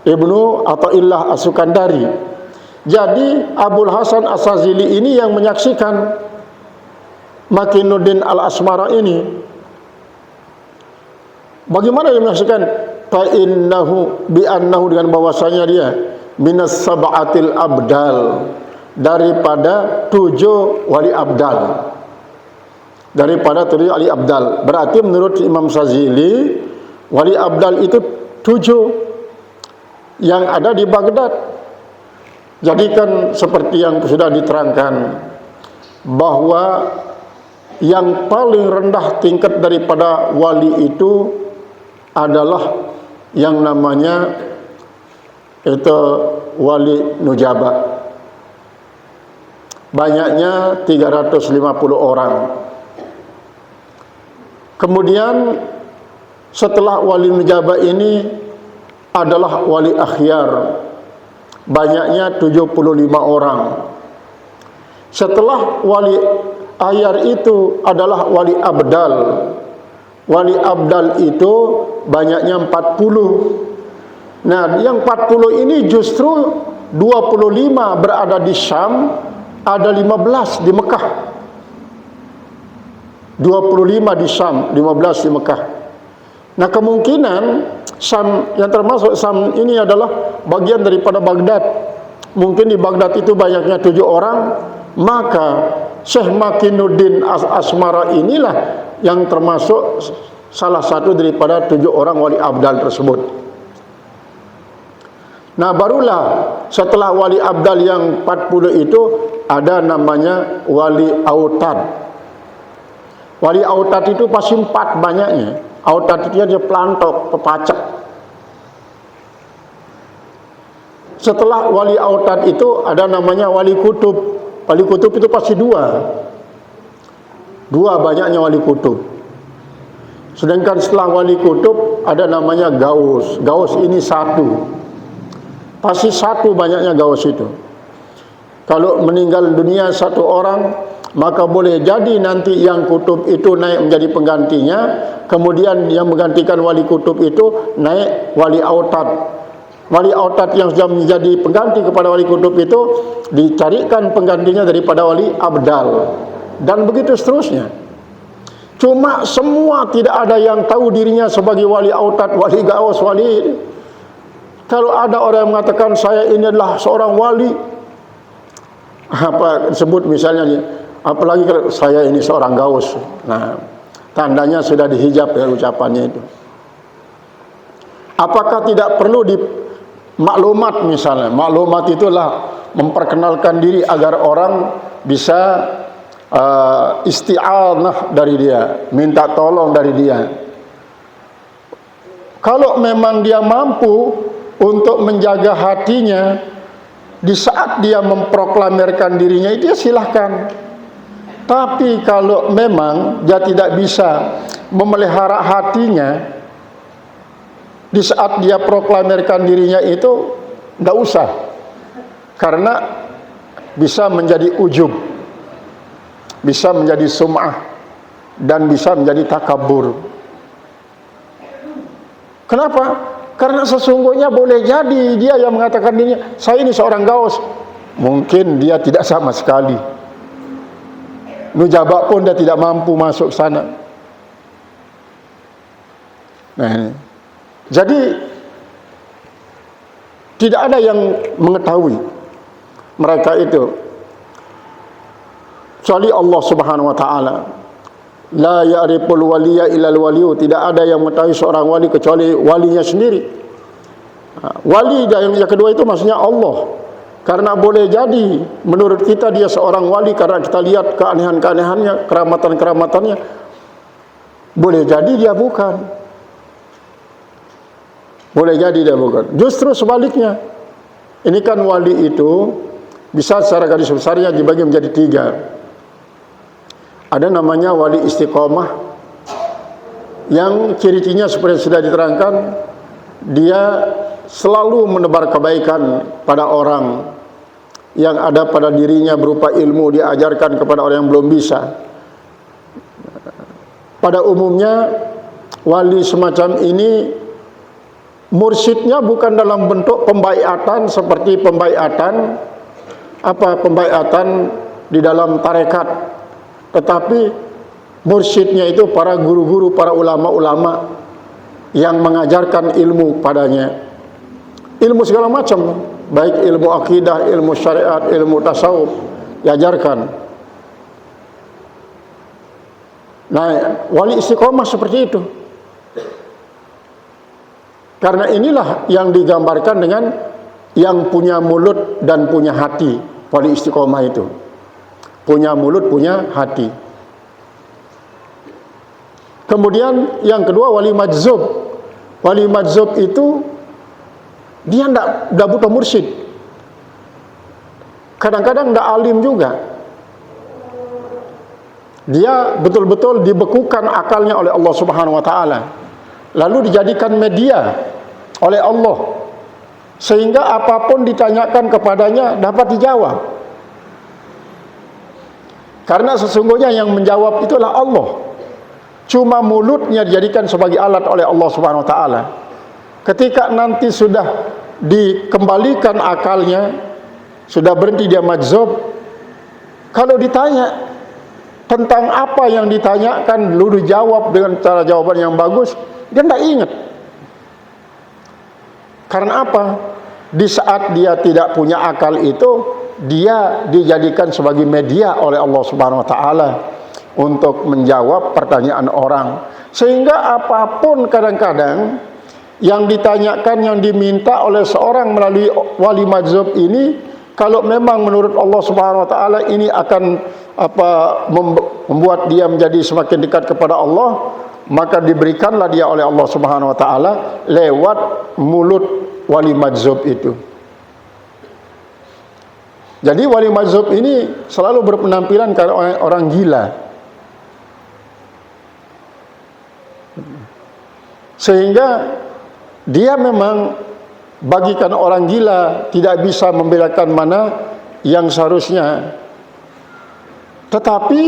Ibnu Athaillah As-Sukandari. Jadi Abul Hasan As-Sazili ini yang menyaksikan Makinuddin Al-Asmara ini. Bagaimana dia menyaksikan? Fa'innahu bi'annahu, dengan bahwasanya dia minas sab'atil abdal, daripada 7 wali abdal. Daripada 7 wali abdal. Berarti menurut Imam Sazili, wali abdal itu 7 yang ada di Baghdad. Jadi kan seperti yang sudah diterangkan, bahwa yang paling rendah tingkat daripada wali itu adalah yang namanya itu wali nujaba. Banyaknya 350 orang. Kemudian setelah wali nujaba ini adalah wali akhyar, banyaknya 75 orang. Setelah wali akhyar itu adalah wali abdal. Wali abdal itu banyaknya 40. Nah, yang 40 ini justru 25 berada di Syam, ada 15 di Mekah. 25 di Syam, 15 di Mekah. Nah, kemungkinan Syam yang termasuk Syam ini adalah bagian daripada Baghdad. Mungkin di Baghdad itu banyaknya 7 orang, maka Syekh Makinuddin Asmara inilah yang termasuk salah satu daripada 7 orang wali abdal tersebut. Nah, barulah setelah wali abdal yang 40 itu ada namanya wali autad. Wali autad itu pasti 4 banyaknya. Autad itu dia pelantok, pepacak. Setelah wali autad itu ada namanya wali kutub. Wali kutub itu pasti 2 banyaknya wali kutub. Sedangkan setelah wali kutub ada namanya gaus. Gaus ini 1. Pasti 1 banyaknya gaus itu. Kalau meninggal dunia 1 orang, maka boleh jadi nanti yang kutub itu naik menjadi penggantinya. Kemudian yang menggantikan wali kutub itu naik wali autad. Wali autad yang sudah menjadi pengganti kepada wali kutub itu dicarikan penggantinya daripada wali abdal. Dan begitu seterusnya. Cuma semua tidak ada yang tahu dirinya sebagai wali autad, wali gaus, wali. Kalau ada orang yang mengatakan saya ini adalah seorang wali, apa disebut misalnya, apalagi kalau saya ini seorang gaus, nah tandanya sudah dihijab ya ucapannya itu. Apakah tidak perlu di maklumat misalnya? Maklumat itulah memperkenalkan diri agar orang bisa isti'anah dari dia, minta tolong dari dia. Kalau memang dia mampu untuk menjaga hatinya di saat dia memproklamirkan dirinya, itu ya silahkan. Tapi kalau memang dia tidak bisa memelihara hatinya di saat dia proklamirkan dirinya, itu tidak usah, karena bisa menjadi ujub, bisa menjadi sum'ah, dan bisa menjadi takabur. Kenapa? Karena sesungguhnya boleh jadi dia yang mengatakan dirinya, saya ini seorang gaus. Mungkin dia tidak sama sekali. Nujabak pun dia tidak mampu masuk sana. Nah, jadi tidak ada yang mengetahui mereka itu kecuali Allah Subhanahu wa taala. La ya'riful waliya illal waliyu, tidak ada yang mengetahui seorang wali kecuali walinya sendiri. Wali yang kedua itu maksudnya Allah. Karena boleh jadi menurut kita dia seorang wali karena kita lihat keanehan-keanehannya, keramatan-keramatannya. Boleh jadi dia bukan. Boleh jadi dia bukan. Justru sebaliknya. Ini kan wali itu bisa secara garis besarnya dibagi menjadi 3. Ada namanya wali istiqomah, yang ciri-cirinya seperti sudah diterangkan, dia selalu menebar kebaikan pada orang yang ada pada dirinya berupa ilmu, diajarkan kepada orang yang belum bisa. Pada umumnya wali semacam ini mursyidnya bukan dalam bentuk pembaiatan seperti pembaiatan di dalam tarekat, tetapi mursyidnya itu para guru-guru, para ulama-ulama yang mengajarkan ilmu padanya, ilmu segala macam, baik ilmu akidah, ilmu syariat, ilmu tasawuf, diajarkan. Nah, wali istiqomah seperti itu. Karena inilah yang digambarkan dengan yang punya mulut dan punya hati. Wali istiqomah itu punya mulut, punya hati. Kemudian yang kedua wali majzub. Wali majzub itu dia tidak butuh mursyid. Kadang-kadang tidak alim juga. Dia betul-betul dibekukan akalnya oleh Allah Subhanahu wa taala. Lalu dijadikan media oleh Allah, sehingga apapun ditanyakan kepadanya dapat dijawab. Karena sesungguhnya yang menjawab itulah Allah. Cuma mulutnya dijadikan sebagai alat oleh Allah Subhanahu wa taala. Ketika nanti sudah dikembalikan akalnya, sudah berhenti dia majzub, kalau ditanya tentang apa yang ditanyakan, lalu dijawab dengan cara jawaban yang bagus, dia tidak ingat. Karena apa? Di saat dia tidak punya akal itu, dia dijadikan sebagai media oleh Allah Subhanahu wa taala untuk menjawab pertanyaan orang. Sehingga apapun kadang-kadang yang ditanyakan, yang diminta oleh seorang melalui wali madzhab ini, kalau memang menurut Allah Subhanahu wa taala ini akan membuat dia menjadi semakin dekat kepada Allah, maka diberikanlah dia oleh Allah Subhanahu wa taala lewat mulut wali madzhab itu. Jadi wali madzhab ini selalu berpenampilan kayak orang gila. Sehingga dia memang bagikan orang gila tidak bisa membedakan mana yang seharusnya. Tetapi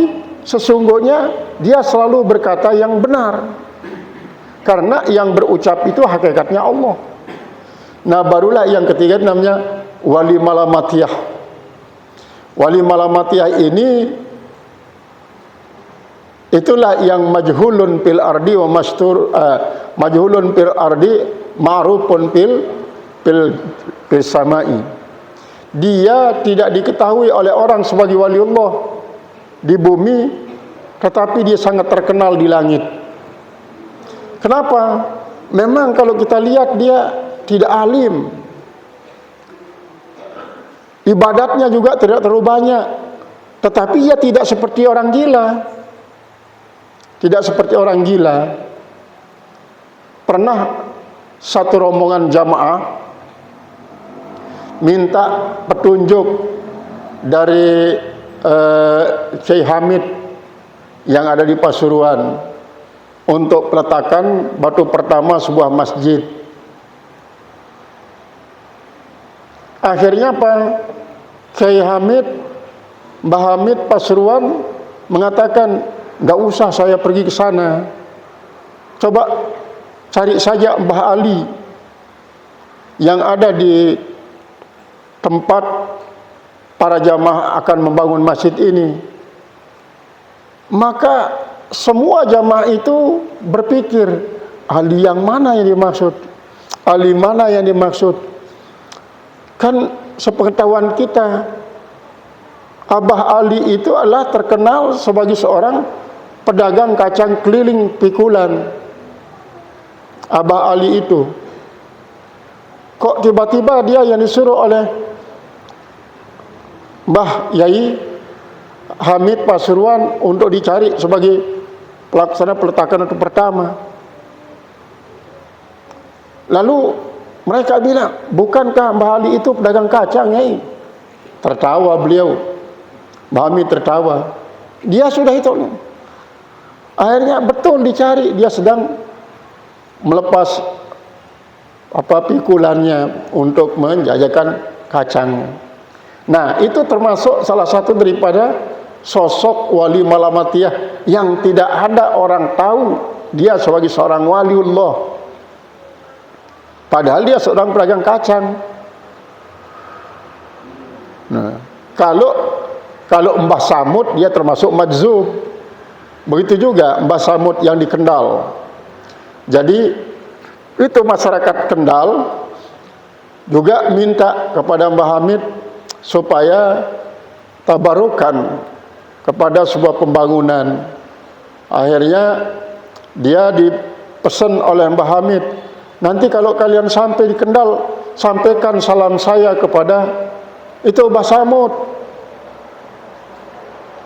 sesungguhnya dia selalu berkata yang benar. Karena yang berucap itu hakikatnya Allah. Nah, barulah yang ketiga namanya wali malamatiyah. Wali malamatiyah ini itulah yang majhulun fil ardi wa mastur majhulun fil ardi ma'rufun fil samai. Dia tidak diketahui oleh orang sebagai waliullah di bumi, tetapi dia sangat terkenal di langit. Kenapa? Memang kalau kita lihat dia tidak alim, ibadatnya juga tidak terlalu banyak, tetapi ia tidak seperti orang gila. Tidak seperti orang gila. Pernah satu rombongan jamaah minta petunjuk dari Syekh Hamid yang ada di Pasuruan untuk peletakan batu pertama sebuah masjid. Akhirnya apa? Syekh Hamid, Mbah Hamid Pasuruan mengatakan, enggak usah saya pergi ke sana. Coba cari saja Mbah Ali yang ada di tempat para jamaah akan membangun masjid ini. Maka semua jamaah itu berpikir, Ali yang mana yang dimaksud? Ali mana yang dimaksud? Kan sepengetahuan kita, Abah Ali itu adalah terkenal sebagai seorang pedagang kacang keliling pikulan. Abah Ali itu kok tiba-tiba dia yang disuruh oleh Mbah Yai Hamid Pasuruan untuk dicari sebagai pelaksana peletakan itu pertama. Lalu mereka bilang, bukankah Mbah Ali itu pedagang kacang, Yai? Tertawa beliau, Mbah Hamid tertawa. Dia sudah itu. Akhirnya betul dicari, dia sedang melepas pikulannya untuk menjajakan kacang. Nah, itu termasuk salah satu daripada sosok wali malamatiyah yang tidak ada orang tahu dia sebagai seorang waliullah, padahal dia seorang pedagang kacang. Nah, kalau Mbah Samud dia termasuk majzub. Begitu juga Mbah Samud yang di Kendal. Jadi itu masyarakat Kendal juga minta kepada Mbah Hamid supaya tabarukan kepada sebuah pembangunan. Akhirnya dia dipesan oleh Mbah Hamid, nanti kalau kalian sampai di Kendal, sampaikan salam saya kepada itu Mbah Samud.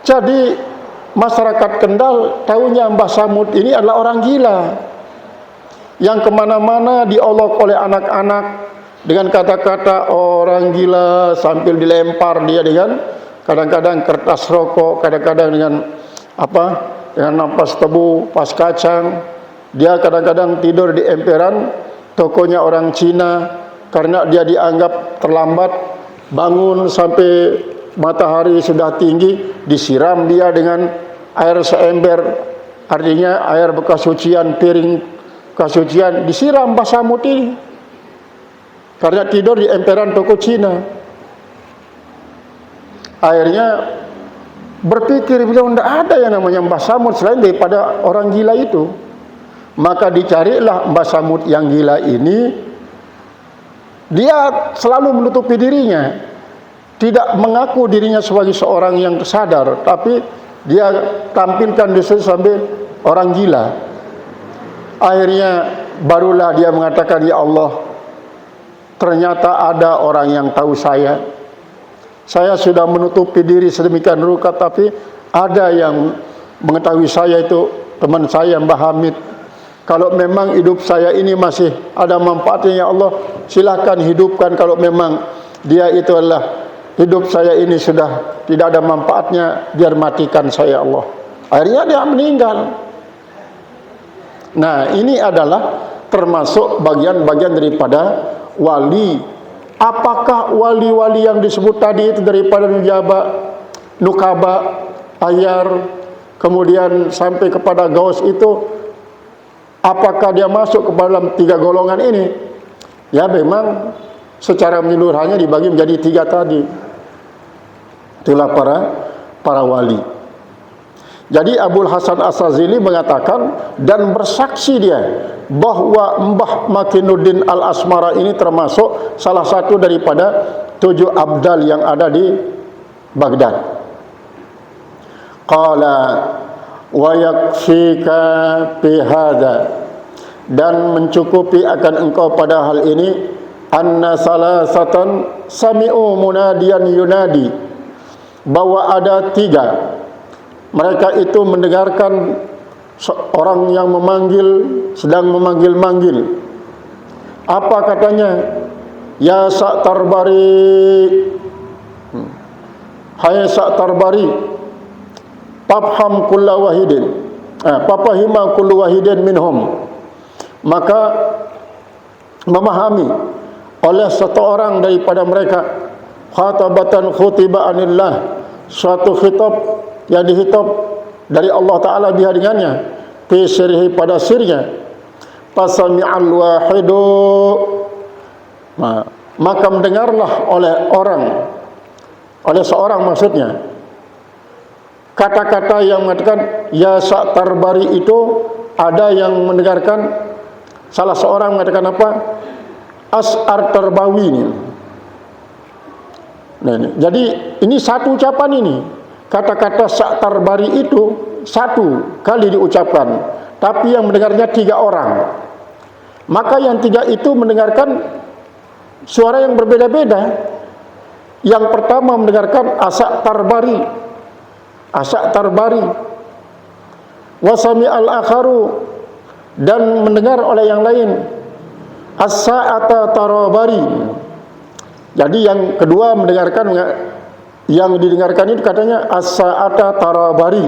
Jadi masyarakat Kendal tahunya Mbah Samud ini adalah orang gila yang kemana-mana diolok oleh anak-anak dengan kata-kata orang gila, sambil dilempar dia dengan kadang-kadang kertas rokok, kadang-kadang dengan dengan ampas tebu, pas kacang. Dia kadang-kadang tidur di emperan tokonya orang Cina karena dia dianggap terlambat bangun sampai matahari sudah tinggi, disiram dia dengan air seember, artinya air bekas cucian, piring bekas cucian, disiram Mbah Samud ini karena tidur di emperan toko Cina. Akhirnya Berpikir beliau tidak ada yang namanya Mbah Samud selain daripada orang gila itu. Maka dicarilah Mbah Samud yang gila ini. Dia selalu menutupi dirinya, tidak mengaku dirinya sebagai seorang yang sadar, tapi dia tampilkan diri sampai orang gila. Akhirnya barulah dia mengatakan, ya Allah, ternyata ada orang yang tahu saya. Saya sudah menutupi diri sedemikian rupa, tapi ada yang mengetahui saya, itu teman saya Mbah Hamid. Kalau memang hidup saya ini masih ada manfaatnya, ya Allah, silakan hidupkan. Kalau memang dia itu adalah hidup saya ini sudah tidak ada manfaatnya, biar matikan saya, Allah. Akhirnya dia meninggal. Nah, ini adalah termasuk bagian-bagian daripada wali. Apakah wali-wali yang disebut tadi itu daripada Nujaba, Nukaba, Ayar, kemudian sampai kepada Gaus itu, apakah dia masuk ke dalam 3 golongan ini? Ya, memang secara menyeluruhannya dibagi menjadi 3 tadi. Itulah para wali. Jadi Abul Hasan As-Sazili mengatakan dan bersaksi dia bahwa Mbah Makinuddin Al-Asmara ini termasuk salah satu daripada 7 abdal yang ada di Baghdad. Qala wa yakfika fi hadza, dan mencukupi akan engkau pada hal ini, anna salasatan sami'u munadiyan yunadi, bahwa ada 3 mereka itu mendengarkan orang yang memanggil, sedang memanggil-manggil. Apa katanya? Ya Sa'tarbari, hai Sa'tarbari, Pafham kulla wahidin, Papahima kullu wahidin minhum. Maka memahami oleh satu orang daripada mereka, khatabatan khutiba anillah, suatu khitab yang dihitab dari Allah Ta'ala biha dengannya, fi sirhi pada sirnya, fasami'al wahidu, maka mendengarlah oleh seorang maksudnya, kata-kata yang mengatakan ya Sa'tarbari itu. Ada yang mendengarkan, salah seorang mengatakan apa? As'ar Tarbawi ini. Nah, ini. Jadi ini satu ucapan ini. Kata-kata Sa'tarbari itu satu kali diucapkan, tapi yang mendengarnya 3 orang. Maka yang 3 itu mendengarkan suara yang berbeda-beda. Yang pertama mendengarkan As-Sa'tarbari, wasami al-akharu, dan mendengar oleh yang lain As-Sa'ata Tarabari. Jadi yang kedua mendengarkan, yang didengarkan itu katanya As-Sa'ata Tarabari.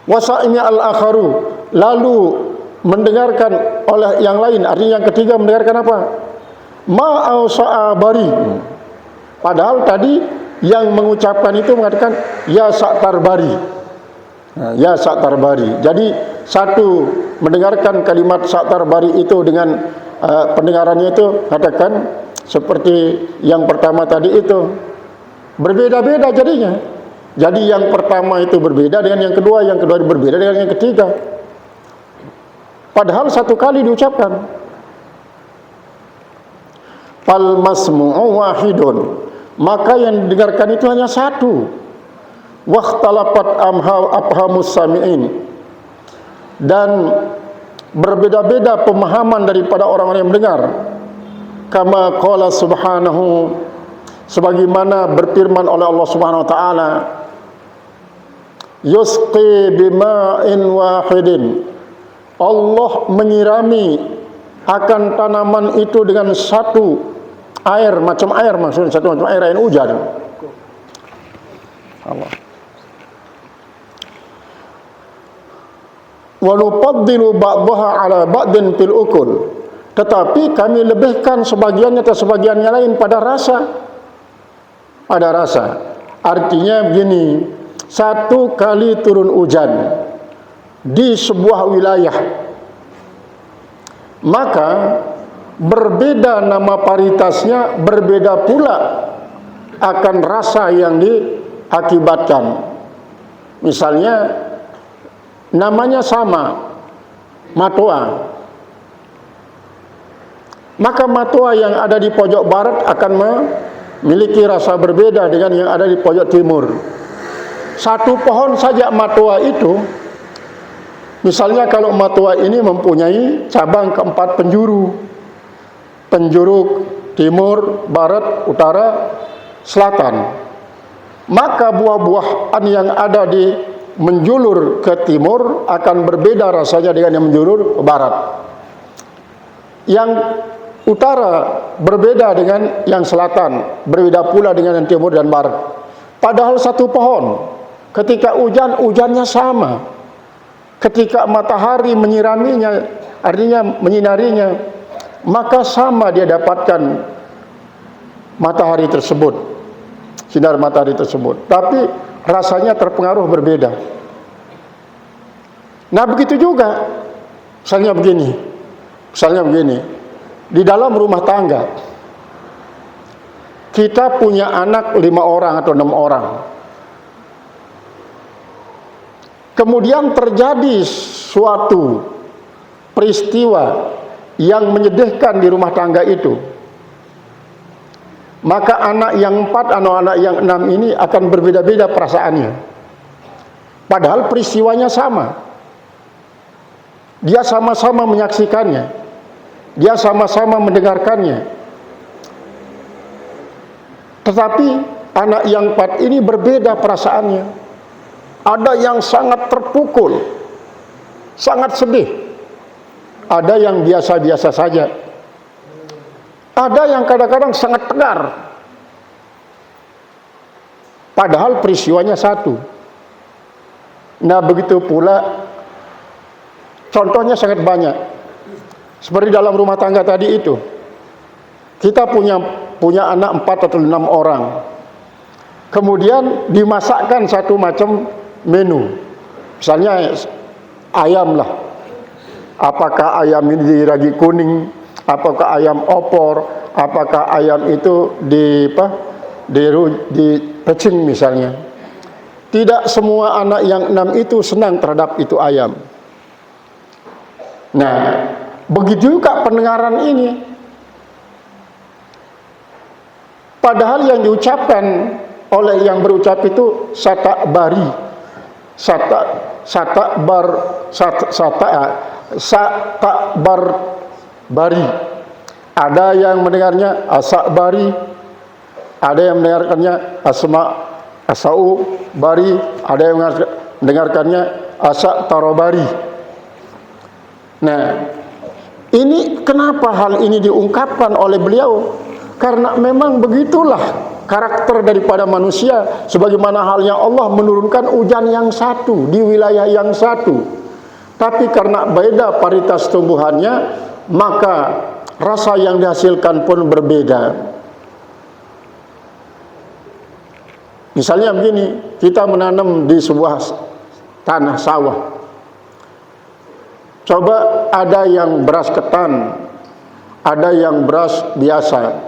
Wasa'imi al-akharu, lalu mendengarkan oleh yang lain. Artinya yang ketiga mendengarkan apa? Ma'au-sa'abari. Padahal tadi yang mengucapkan itu mengatakan ya Sa'tarbari, ya Sa'tarbari. Jadi satu mendengarkan kalimat Sa'tarbari itu dengan pendengarannya itu katakan seperti yang pertama tadi itu, berbeda-beda jadinya. Jadi yang pertama itu berbeda dengan yang kedua berbeda dengan yang ketiga. Padahal satu kali diucapkan. Fal masmu'u wahidun, maka yang didengarkan itu hanya satu. Wakhtalafat afhamus sami'in, dan berbeda-beda pemahaman daripada orang-orang yang mendengar. Kama qala subhanahu, sebagaimana berfirman oleh Allah Subhanahu wa taala, yusqi bima'in wahidin, Allah menyirami akan tanaman itu dengan satu air, macam air, maksudnya satu macam air hujan. Allah. Wa nufaddilu ba'daha 'ala ba'din fil ukul, tetapi kami lebihkan sebagiannya atas sebagiannya lain pada rasa. Pada rasa. Artinya begini, satu kali turun hujan di sebuah wilayah, maka berbeda nama paritasnya, berbeda pula akan rasa yang diakibatkan. Misalnya namanya sama, matua, maka matua yang ada di pojok barat akan memiliki rasa berbeda dengan yang ada di pojok timur. Satu pohon saja matua itu, misalnya kalau matua ini mempunyai cabang keempat penjuru, penjuru timur, barat, utara, selatan, maka buah-buahan yang ada di menjulur ke timur akan berbeda rasanya dengan yang menjulur ke barat. Yang utara berbeda dengan yang selatan, berbeda pula dengan yang timur dan barat. Padahal satu pohon, ketika hujan, hujannya sama. Ketika matahari menyiraminya, artinya menyinarinya, maka sama dia dapatkan matahari tersebut, sinar matahari tersebut. Tapi rasanya terpengaruh berbeda. Nah begitu juga, misalnya begini, di dalam rumah tangga, kita punya anak 5 orang atau 6 orang. Kemudian terjadi suatu peristiwa yang menyedihkan di rumah tangga itu. Maka anak yang 4 atau anak yang 6 ini akan berbeda-beda perasaannya. Padahal peristiwanya sama. Dia sama-sama menyaksikannya. Dia sama-sama mendengarkannya. Tetapi anak yang 4 ini berbeda perasaannya. Ada yang sangat terpukul, sangat sedih. Ada yang biasa-biasa saja. Ada yang kadang-kadang sangat tegar. Padahal peristiwanya satu. Nah begitu pula, contohnya sangat banyak. Seperti dalam rumah tangga tadi itu, kita punya anak 4 atau 6 orang. Kemudian dimasakkan satu macam menu. Misalnya ayam lah. Apakah ayam ini diragi kuning, apakah ayam opor, apakah ayam itu dipecing misalnya. Tidak semua anak yang 6 itu senang terhadap itu ayam. Nah, begitu juga pendengaran ini. Padahal yang diucapkan oleh yang berucap itu satakbari, satakbari. Ada yang mendengarnya asakbari, ada yang mendengarkannya asau bari, ada yang mendengarkannya asak tarobari. Nah, ini kenapa hal ini diungkapkan oleh beliau? Karena memang begitulah karakter daripada manusia, sebagaimana halnya Allah menurunkan hujan yang satu di wilayah yang satu. Tapi karena beda paritas tumbuhannya, maka rasa yang dihasilkan pun berbeda. Misalnya begini, kita menanam di sebuah tanah sawah. Coba ada yang beras ketan, ada yang beras biasa.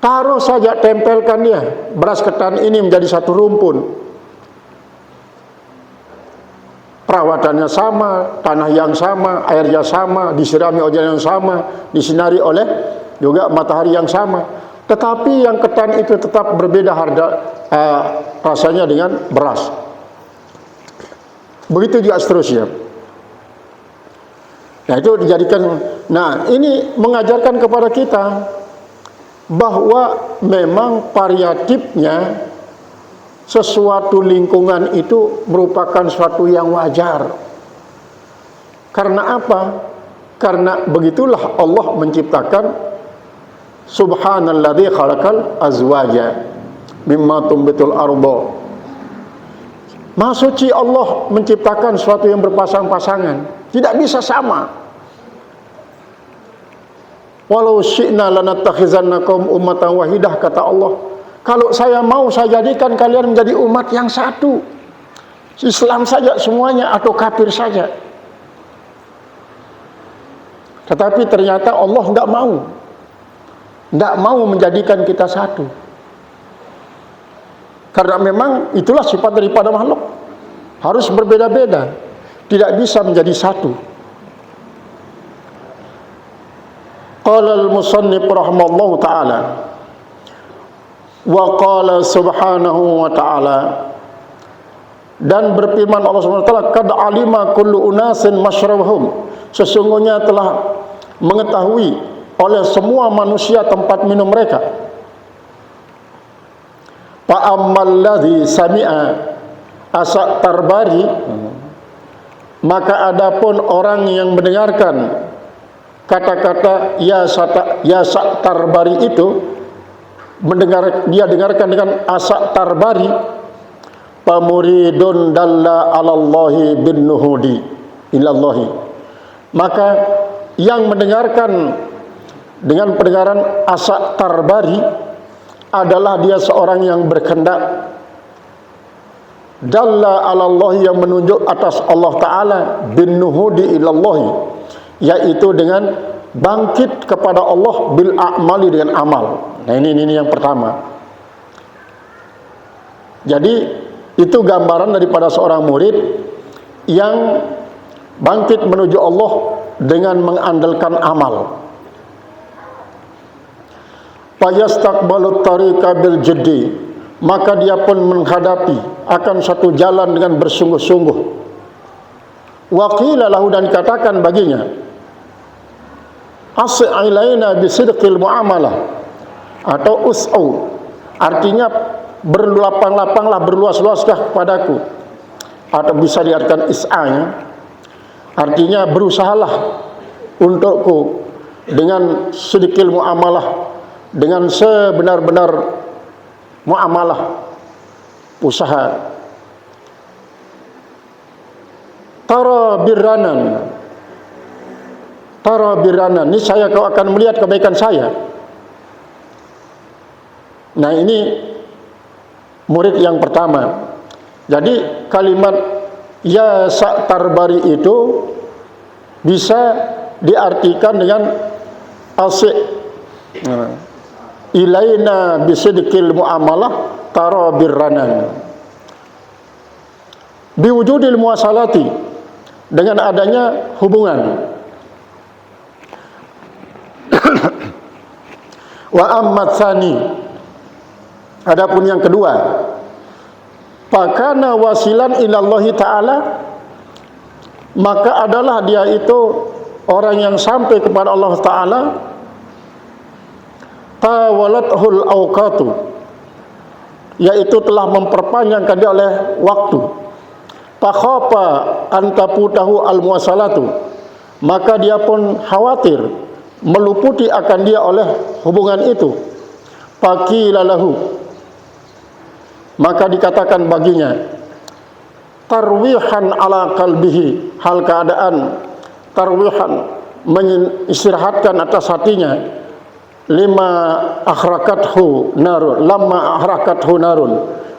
Taruh saja, tempelkan dia, beras ketan ini menjadi satu rumpun. Perawatannya sama, tanah yang sama, airnya sama, disirami hujan yang sama, disinari oleh juga matahari yang sama. Tetapi yang ketan itu tetap berbeda rasanya dengan beras. Begitu juga seterusnya. Nah itu dijadikan. Nah ini mengajarkan kepada kita bahwa memang variatifnya sesuatu lingkungan itu merupakan suatu yang wajar. Karena apa? Karena begitulah Allah menciptakan subhanalladzi khalaqal azwaja mimma tumbitul arda. Maha suci Allah menciptakan sesuatu yang berpasang-pasangan, tidak bisa sama. Walau syi'na lanattakhizannakum ummatan wahidah, kata Allah. Kalau saya mau, saya jadikan kalian menjadi umat yang satu. Islam saja semuanya atau kafir saja. Tetapi ternyata Allah tidak mau menjadikan kita satu. Karena memang itulah sifat daripada makhluk, harus berbeda-beda, tidak bisa menjadi satu. Qala al-musannif rahimallahu ta'ala, wa qala subhanahu wa ta'ala, dan berfirman Allah Subhanahu wa taala, qad alima kullu unasin masyrabahum, sesungguhnya telah mengetahui oleh semua manusia tempat minum mereka. Fa ammal ladzi sami'a asak tarbari, maka adapun orang yang mendengarkan kata-kata ya sak tarbari itu, dia dengarkan dengan asak tarbari, pamuridun dalla alallahi bin nuhudi ilallahi, maka yang mendengarkan dengan pendengaran asak tarbari adalah dia seorang yang berkehendak dalla alallahi, yang menunjuk atas Allah Ta'ala, bin nuhudi ilallahi, yaitu dengan bangkit kepada Allah, bil a'mali, dengan amal. Nah ini yang pertama. Jadi itu gambaran daripada seorang murid yang bangkit menuju Allah dengan mengandalkan amal. Fayastaqbalut tariqa bil jiddi, maka dia pun menghadapi akan satu jalan dengan bersungguh-sungguh. Wa qila lahu, dan dikatakan baginya, as'i ilaina bisidqil muamalah, atau us'u, artinya berlapang-lapanglah, berluas-luaskah kepadaku, atau bisa diartikan is'anya, artinya berusahalah untukku dengan sidqil muamalah, dengan sebenar-benar muamalah, usaha. Tara birranan, niscaya kau akan melihat kebaikan saya. Nah ini murid yang pertama. Jadi kalimat ya sak tarbari itu bisa diartikan dengan asik ilaina bisidqil muamalah tara birranan, biwujudil muasalati, dengan adanya hubungan. Wa ammat tsani, adapun yang kedua, fakana wasilan ilallahi ta'ala, maka adalah dia itu orang yang sampai kepada Allah Ta'ala. Tawalathul awqatu, yaitu telah memperpanjangkan dia oleh waktu. Takhafa antaputahu al-muwasalatu, maka dia pun khawatir meluputi akan dia oleh hubungan itu. Faqila lahu, maka dikatakan baginya, tarwihan ala qalbihi, hal keadaan tarwihan, mengistirahatkan atas hatinya, lama ahrakathu narun,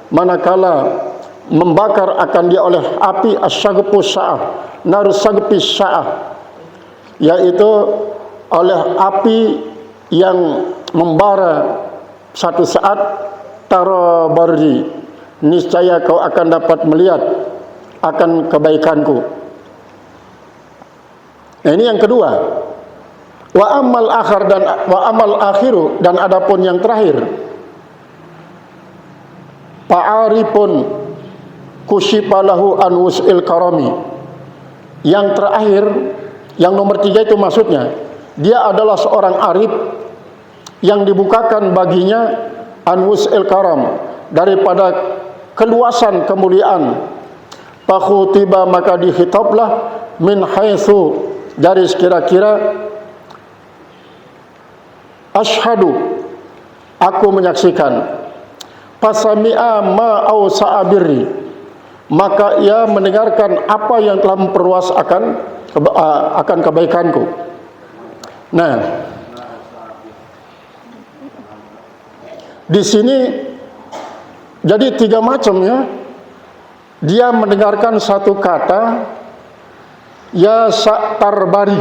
manakala membakar akan dia oleh api asyagpus sa'ah, narus sagpis sa'ah, yaitu oleh api yang membara satu saat. Tara barri, niscaya kau akan dapat melihat akan kebaikanku. Nah ini yang kedua. Wa amal akhir, dan wa amal akhiru, dan adapun yang terakhir, fa'aripun kusyipalahu an wus'il karami, yang terakhir, yang nomor 3 itu maksudnya dia adalah seorang arif yang dibukakan baginya an wus'il karam, daripada keluasan kemuliaan. Fakhutiba, maka dikhitablah, min haitsu, dari sekira-kira, ashadu, aku menyaksikan, fasami'a ma awsa'a birri, maka ia mendengarkan apa yang telah memperluas akan kebaikanku. Nah, di sini jadi 3 macam ya. Dia mendengarkan satu kata ya sak tarbari,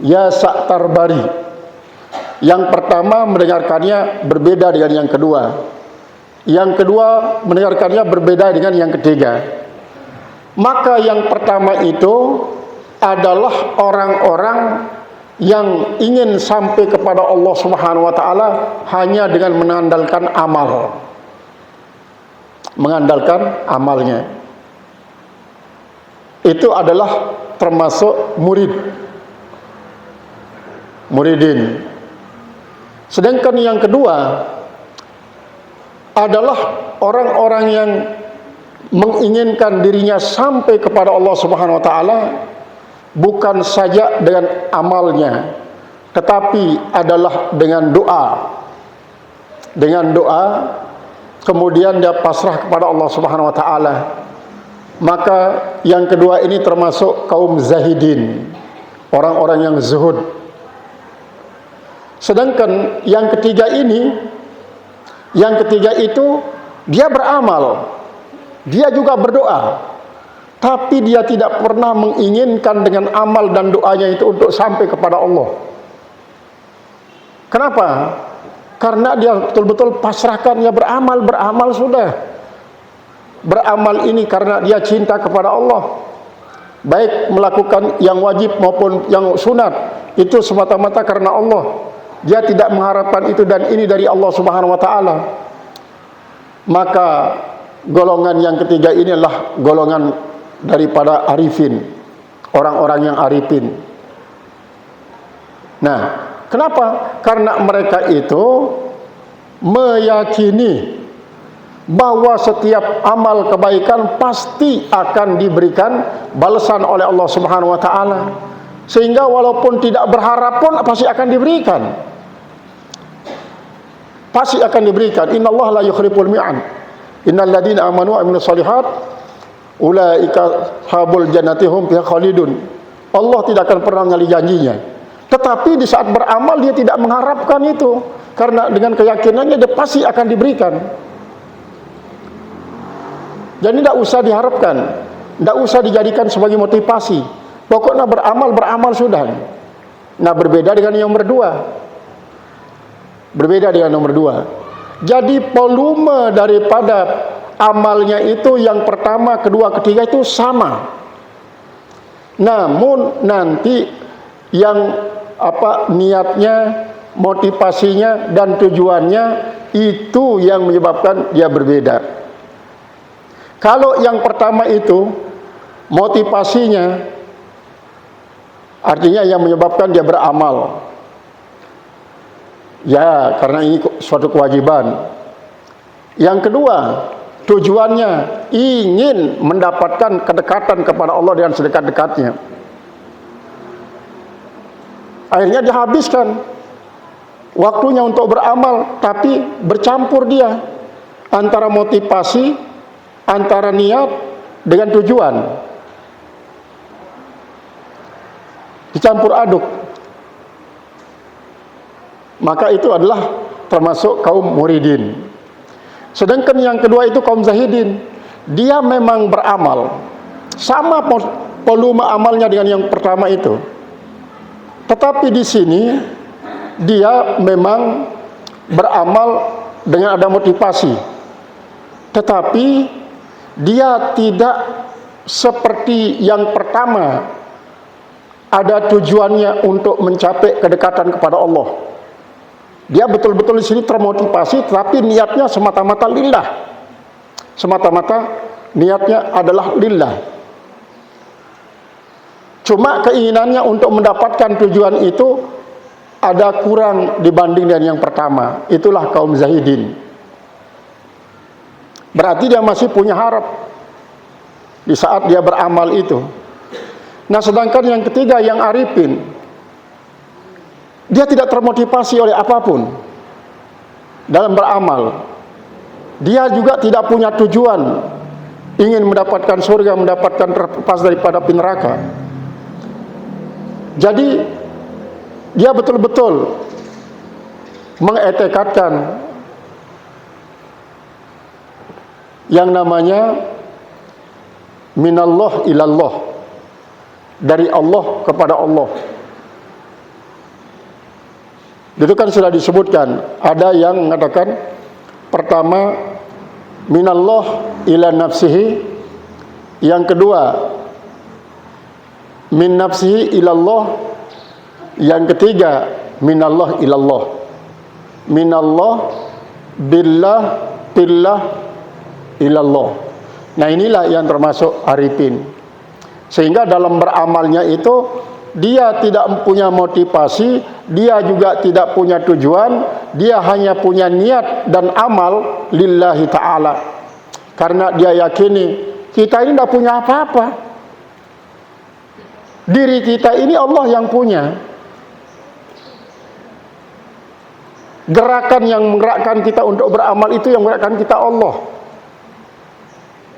ya sak tarbari. Yang pertama mendengarkannya berbeda dengan yang kedua. Yang kedua mendengarkannya berbeda dengan yang ketiga. Maka yang pertama itu adalah orang-orang yang ingin sampai kepada Allah Subhanahu wa taala hanya dengan mengandalkan amal. Mengandalkan amalnya. Itu adalah termasuk muridin. Sedangkan yang kedua adalah orang-orang yang menginginkan dirinya sampai kepada Allah Subhanahu wa taala bukan saja dengan amalnya, tetapi adalah dengan doa. Dengan doa kemudian dia pasrah kepada Allah Subhanahu wa taala. Maka yang kedua ini termasuk kaum zahidin, orang-orang yang zuhud. Sedangkan yang ketiga itu dia beramal, dia juga berdoa, tapi dia tidak pernah menginginkan dengan amal dan doanya itu untuk sampai kepada Allah. Kenapa? Karena dia betul-betul pasrahkan, dia beramal sudah. Beramal ini karena dia cinta kepada Allah, baik melakukan yang wajib maupun yang sunat, itu semata-mata karena Allah. Dia tidak mengharapkan itu dan ini dari Allah Subhanahu wa taala. Maka golongan yang ketiga ini adalah golongan daripada arifin, orang-orang yang arifin. Nah, kenapa? Karena mereka itu meyakini bahwa setiap amal kebaikan pasti akan diberikan balasan oleh Allah Subhanahu wa taala. Sehingga walaupun tidak berharap pun pasti akan diberikan. Pasti akan diberikan. Innallaha la yukhliful mi'ad. Innal ladzina amanu wa amilus shalihat ulaika habul jannati hum fiha khalidun. Allah tidak akan pernah menyalahi janjinya. Tetapi di saat beramal dia tidak mengharapkan itu, karena dengan keyakinannya dia pasti akan diberikan. Jadi tidak usah diharapkan, tidak usah dijadikan sebagai motivasi. Pokoknya beramal sudah. Nah, berbeda dengan yang berdua. Jadi volume daripada amalnya itu yang pertama, kedua, ketiga itu sama. Namun nanti yang niatnya, motivasinya dan tujuannya itu yang menyebabkan dia berbeda. Kalau yang pertama itu motivasinya, artinya yang menyebabkan dia beramal, ya karena ini suatu kewajiban. Yang kedua, tujuannya ingin mendapatkan kedekatan kepada Allah dengan sedekat-dekatnya. Akhirnya dihabiskan waktunya untuk beramal, tapi bercampur dia antara motivasi, antara niat dengan tujuan, dicampur aduk. Maka itu adalah termasuk kaum muridin. Sedangkan yang kedua itu kaum zahidin. Dia memang beramal, sama volume amalnya dengan yang pertama itu. Tetapi di sini dia memang beramal dengan ada motivasi. Tetapi dia tidak seperti yang pertama ada tujuannya untuk mencapai kedekatan kepada Allah. Dia betul-betul di sini termotivasi, tapi niatnya semata-mata lillah. Semata-mata niatnya adalah lillah. Cuma keinginannya untuk mendapatkan tujuan itu ada kurang dibanding dengan yang pertama. Itulah kaum zahidin. Berarti dia masih punya harap di saat dia beramal itu. Nah, sedangkan yang ketiga, yang arifin, dia tidak termotivasi oleh apapun dalam beramal. Dia juga tidak punya tujuan ingin mendapatkan surga, mendapatkan terlepas daripada api neraka. Jadi dia betul-betul mengetekadkan yang namanya minallah ilallah, dari Allah kepada Allah. Itu kan sudah disebutkan. Ada yang mengatakan pertama minallah ila nafsihi. Yang kedua, min nafsihi ilallah. Yang ketiga, minallah ilallah. Minallah billah billah ilallah. Nah, inilah yang termasuk arifin. Sehingga dalam beramalnya itu dia tidak punya motivasi, dia juga tidak punya tujuan, dia hanya punya niat dan amal lillahi ta'ala. Karena dia yakini kita ini tidak punya apa-apa. Diri kita ini Allah yang punya. Gerakan yang menggerakkan kita untuk beramal itu yang menggerakkan kita Allah.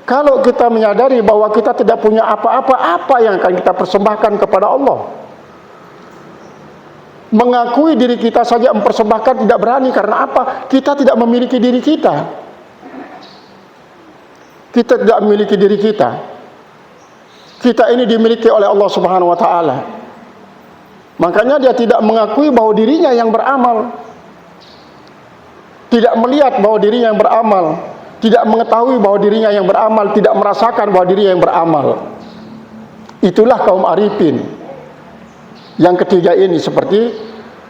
Kalau kita menyadari bahwa kita tidak punya apa-apa, apa yang akan kita persembahkan kepada Allah? Mengakui diri kita saja mempersembahkan tidak berani. Karena apa? Kita tidak memiliki diri kita. Kita tidak memiliki diri kita. Kita ini dimiliki oleh Allah Subhanahu wa ta'ala. Makanya dia tidak mengakui bahwa dirinya yang beramal. Tidak melihat bahwa dirinya yang beramal. Tidak mengetahui bahwa dirinya yang beramal, tidak merasakan bahwa dirinya yang beramal. Itulah kaum arifin. Yang ketiga ini seperti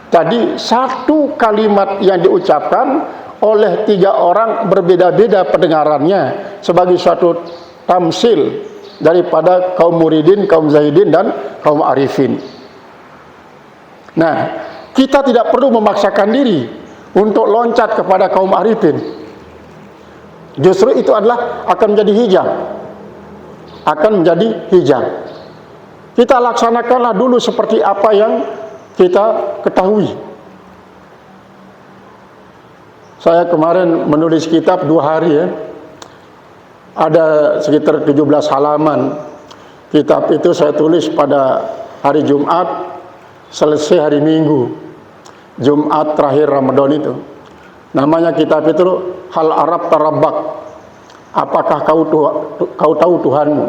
tadi, satu kalimat yang diucapkan oleh tiga orang berbeda-beda pendengarannya sebagai suatu tamsil daripada kaum muridin, kaum zahidin, dan kaum arifin. Nah, kita tidak perlu memaksakan diri untuk loncat kepada kaum arifin. Justru itu adalah akan menjadi hijab. Akan menjadi hijab. Kita laksanakanlah dulu seperti apa yang kita ketahui. Saya kemarin menulis kitab 2 hari ya. Ada sekitar 17 halaman. Kitab itu saya tulis pada hari Jumat, selesai hari Minggu. Jumat terakhir Ramadan itu. Namanya kitab itu Hal Arab Tarabbak. Apakah kau tahu Tuhanmu?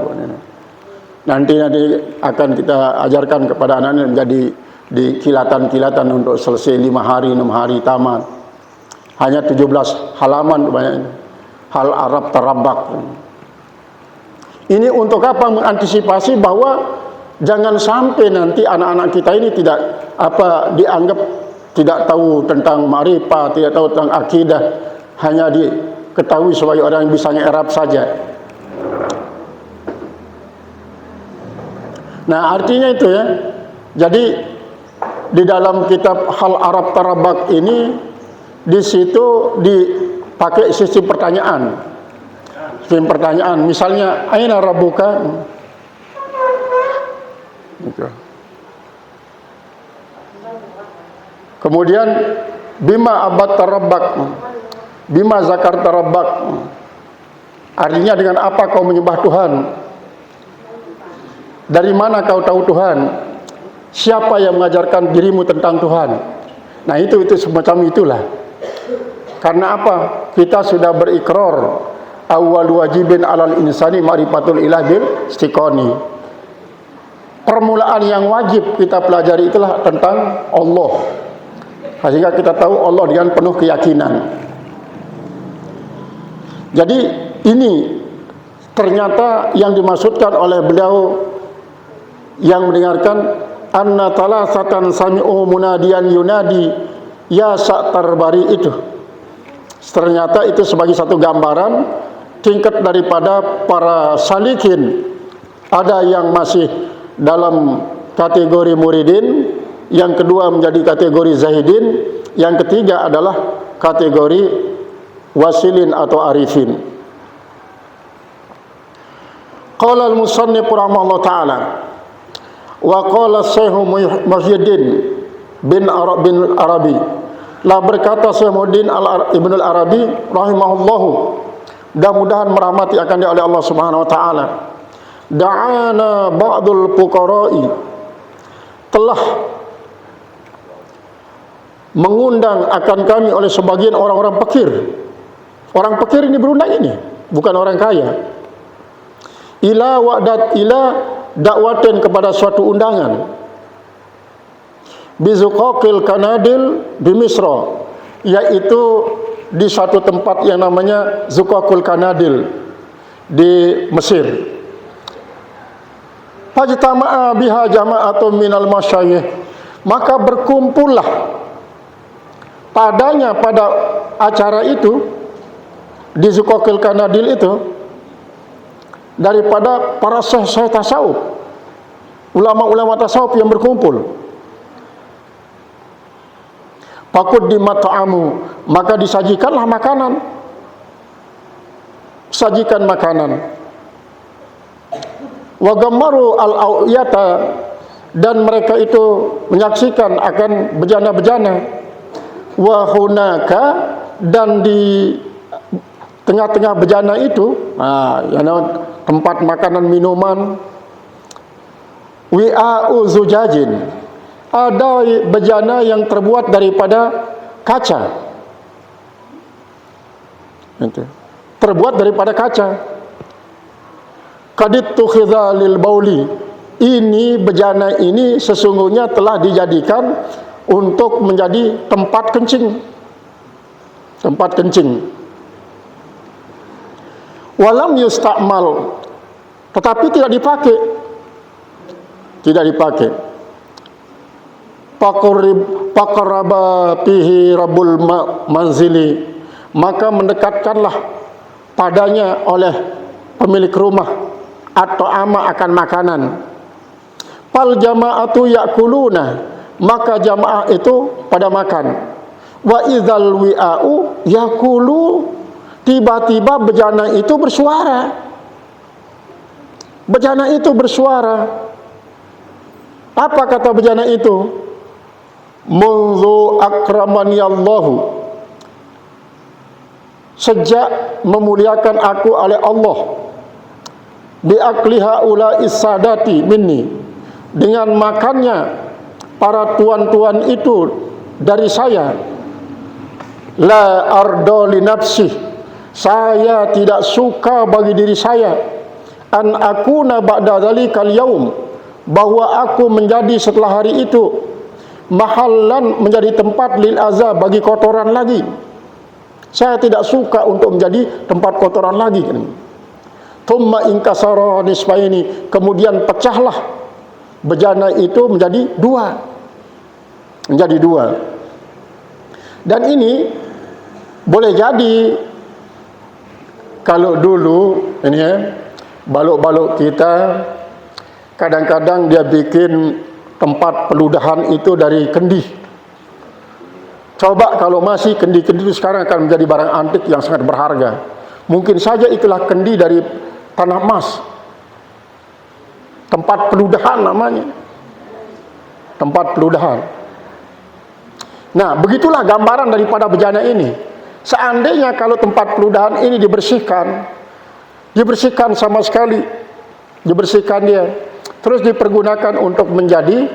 Nanti akan kita ajarkan kepada anak-anak menjadi di kilatan-kilatan untuk selesai 5 hari, 6 hari tamat. Hanya 17 halaman banyaknya. Hal Arab Tarabbak. Ini untuk apa? Mengantisipasi bahwa jangan sampai nanti anak-anak kita ini tidak dianggap tidak tahu tentang ma'rifah, tidak tahu tentang akidah, hanya diketahui sebagai orang yang bisa nge-Arab saja. Nah, artinya itu ya. Jadi di dalam kitab Hal Arab Tarabbak ini, di situ dipakai sistem pertanyaan. Sistem pertanyaan, misalnya aina rabbuka? Kemudian bima abad tarabbak, bima zakar tarabbak. Artinya dengan apa kau menyembah Tuhan? Dari mana kau tahu Tuhan? Siapa yang mengajarkan dirimu tentang Tuhan? Nah, itu semacam itulah. Karena apa? Kita sudah berikrar awal wajibin alal insani ma'rifatul ilah bil istiqoni. Permulaan yang wajib kita pelajari itulah tentang Allah. Sehingga kita tahu Allah dengan penuh keyakinan. Jadi ini ternyata yang dimaksudkan oleh beliau yang mendengarkan anna talasatan sami'u munadiyan yunadi ya sa'tarbari itu. Ternyata itu sebagai satu gambaran tingkat daripada para salikin. Ada yang masih dalam kategori muridin, yang kedua menjadi kategori zahidin, yang ketiga adalah kategori wasilin atau arifin. Qala al-musannif rahimahullah ta'ala wa qala Syekh Muhyiddin bin Arabi, lah berkata Syekh Muhyiddin Ibn al-Arabi rahimahullahu, mudah-mudahan merahmati akan dia oleh Allah Subhanahu wa taala, da'ana ba'dul fuqara'i, telah mengundang akan kami oleh sebagian orang-orang fakir. Orang fakir ini berundang ini, bukan orang kaya. Ila dakwatin kepada suatu undangan. Bizuqaqil kanadil bi Misra, yaitu di suatu tempat yang namanya Zuqaqul Kanadil di Mesir. Fajtama'a biha jama'atun minal masyayikh, maka berkumpullah padanya pada acara itu di Zuqaqul Kanadil itu daripada para syekh tasawuf, ulama-ulama tasawuf yang berkumpul. Faquddimat ta'amu, maka disajikanlah makanan, sajikan makanan. Wa gammaru al-awiyata, dan mereka itu menyaksikan akan bejana-bejana. Wa hunaka, dan di tengah-tengah bejana itu, tempat makanan minuman, wi'a'u zujajin, ada bejana yang terbuat daripada kaca, terbuat daripada kaca. Kadittu khidhalil bauli, ini bejana ini sesungguhnya telah dijadikan untuk menjadi tempat kencing, tempat kencing. Walam yustakmal, tetapi tidak dipakai, tidak dipakai. Faqarraba fihi rabbul manzili, maka mendekatkanlah padanya oleh pemilik rumah atau ama akan makanan. Fal jama'atu yakuluna, maka jamaah itu pada makan. Wa idzal wi'a'u yakulu, tiba-tiba bejana itu bersuara. Bejana itu bersuara. Apa kata bejana itu? Munzu akramani Allahu, sejak memuliakan aku oleh Allah, biakliha ula isadati minni, dengan makannya para tuan-tuan itu dari saya. La ardo li nafsi, saya tidak suka bagi diri saya, an akuna ba'da dzalikal yaum, bahwa aku menjadi setelah hari itu mahallan, menjadi tempat lil azab, bagi kotoran lagi. Saya tidak suka untuk menjadi tempat kotoran lagi. Thumma inkasara nisfaini, kemudian pecahlah bejana itu menjadi dua, menjadi dua. Dan ini boleh jadi kalau dulu ini balok-balok kita kadang-kadang dia bikin tempat peludahan itu dari kendi. Coba kalau masih kendi-kendi itu sekarang akan menjadi barang antik yang sangat berharga. Mungkin saja itulah kendi dari tanah emas. Tempat peludahan namanya. Tempat peludahan. Nah, begitulah gambaran daripada bejana ini. Seandainya kalau tempat peludahan ini dibersihkan sama sekali, dibersihkan dia, terus dipergunakan untuk menjadi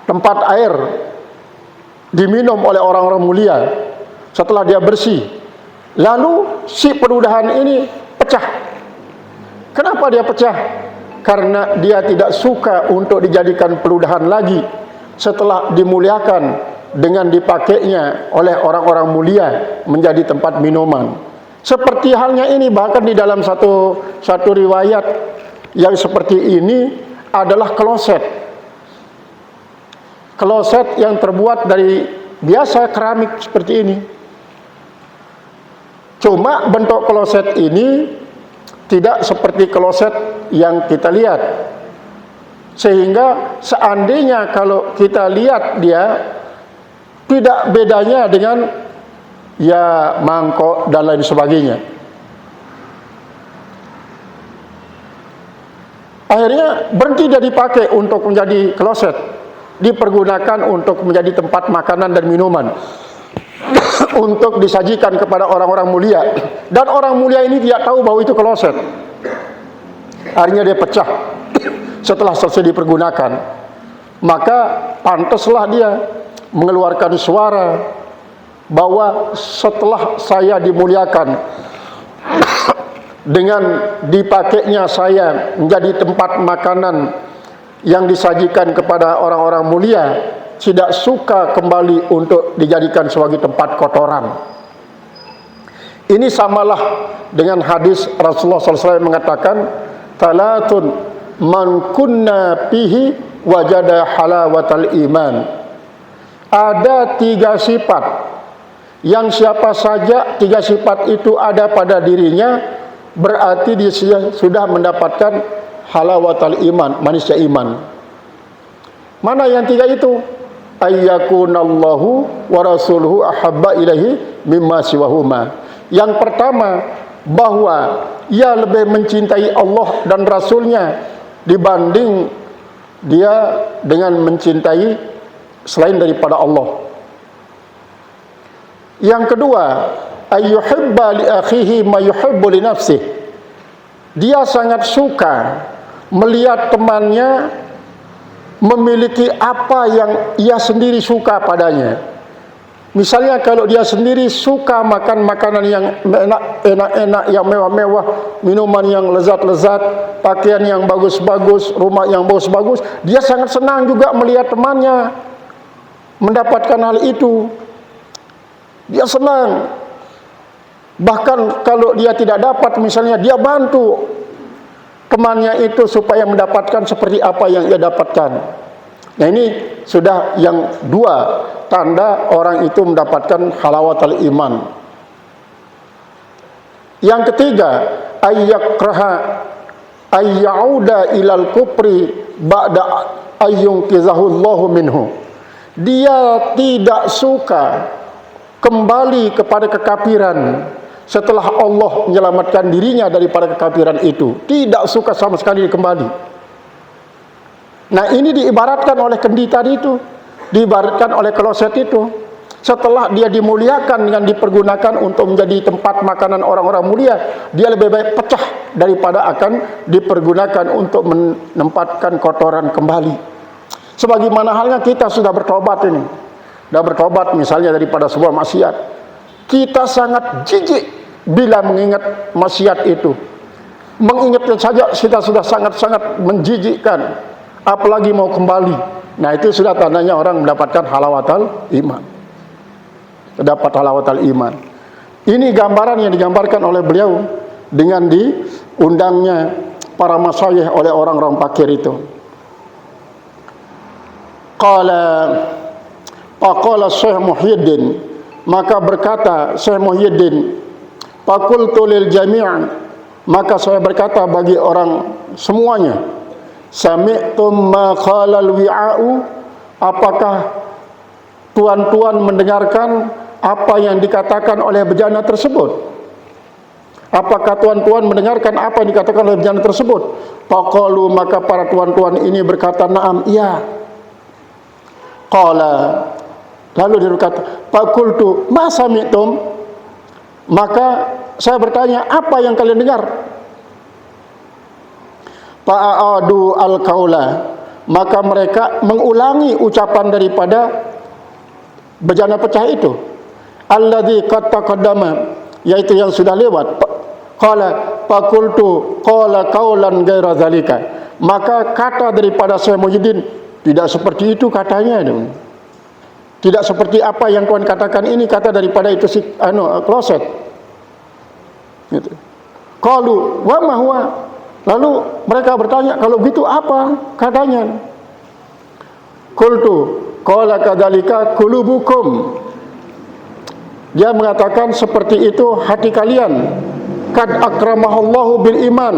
tempat air diminum oleh orang-orang mulia setelah dia bersih, lalu si peludahan ini pecah. Kenapa dia pecah? Karena dia tidak suka untuk dijadikan peludahan lagi setelah dimuliakan dengan dipakainya oleh orang-orang mulia menjadi tempat minuman. Seperti halnya ini, bahkan di dalam satu riwayat yang seperti ini adalah kloset. Kloset yang terbuat dari biasa keramik seperti ini. Cuma bentuk kloset ini tidak seperti kloset yang kita lihat. Sehingga seandainya kalau kita lihat dia, tidak bedanya dengan ya mangkok dan lain sebagainya. Akhirnya berhenti dia dipakai untuk menjadi kloset, dipergunakan untuk menjadi tempat makanan dan minuman untuk disajikan kepada orang-orang mulia, dan orang mulia ini tidak tahu bahwa itu kloset. Akhirnya dia pecah setelah selesai dipergunakan. Maka pantaslah dia mengeluarkan suara bahwa setelah saya dimuliakan dengan dipakainya saya menjadi tempat makanan yang disajikan kepada orang-orang mulia, tidak suka kembali untuk dijadikan sebagai tempat kotoran. Ini samalah dengan hadis Rasulullah SAW mengatakan, "Talatun man kunna fihi wajada halawatal iman." Ada 3 sifat yang siapa saja 3 sifat itu ada pada dirinya, berarti dia sudah mendapatkan halawatal iman, manisnya iman. Mana yang 3 itu? Ayyakunallahu wa rasuluhu ahabba ilaihi mimma siwahuma. Yang pertama, bahwa ia lebih mencintai Allah dan Rasulnya dibanding dia dengan mencintai selain daripada Allah. Yang kedua, ayyuhibba li akhihi ma yuhibbu li nafsihi. Dia sangat suka melihat temannya memiliki apa yang ia sendiri suka padanya. Misalnya kalau dia sendiri suka makan makanan yang enak-enak, yang mewah-mewah, minuman yang lezat-lezat, pakaian yang bagus-bagus, rumah yang bagus-bagus, dia sangat senang juga melihat temannya mendapatkan hal itu. Dia senang. Bahkan kalau dia tidak dapat, misalnya dia bantu temannya itu supaya mendapatkan seperti apa yang ia dapatkan. Nah, ini sudah yang 2 tanda orang itu mendapatkan halawatul iman. Yang ketiga, ayyakraha ayyauda ilal kufri ba'da ayyunkizahullahu minhu. Dia tidak suka kembali kepada kekafiran setelah Allah menyelamatkan dirinya daripada kekafiran itu. Tidak suka sama sekali kembali. Nah, ini diibaratkan oleh kendi tadi itu, diibaratkan oleh kloset itu. Setelah dia dimuliakan dengan dipergunakan untuk menjadi tempat makanan orang-orang mulia, dia lebih baik pecah daripada akan dipergunakan untuk menempatkan kotoran kembali. Sebagaimana halnya kita sudah bertobat ini, sudah bertobat misalnya daripada sebuah maksiat, kita sangat jijik bila mengingat maksiat itu. Mengingatnya saja kita sudah sangat-sangat menjijikkan, apalagi mau kembali. Nah, itu sudah tandanya orang mendapatkan halawatul iman. Dapat halawatul iman. Ini gambaran yang digambarkan oleh beliau dengan diundangnya para masyayikh oleh orang-orang fakir itu. Qala Syekh Muhyiddin, maka berkata Syekh Muhyiddin, faqultu lil jami', maka saya berkata bagi orang semuanya, sami'tum ma qalal wi'a'u, apakah tuan-tuan mendengarkan apa yang dikatakan oleh bejana tersebut? Apakah tuan-tuan mendengarkan apa yang dikatakan oleh bejana tersebut? Faqalu, maka para tuan-tuan ini berkata, na'am, iya. Qala, lalu dia berkata, faqultu ma sami'tum, maka saya bertanya, apa yang kalian dengar? Fa'adu al-qaula, maka mereka mengulangi ucapan daripada bejana pecah itu, alladzi qad taqaddama, yaitu yang sudah lewat. Qala faqultu qala qaulan ghaira zalika, maka kata daripada Syekh Muhyiddin, tidak seperti itu katanya. Tidak seperti apa yang Tuhan katakan, ini kata daripada itu si kloset. Gitu. Qalu wa ma huwa, lalu mereka bertanya, kalau gitu apa katanya? Qultu qala kadzalika qulubukum, dia mengatakan seperti itu hati kalian. Kad akramahallahu bil iman,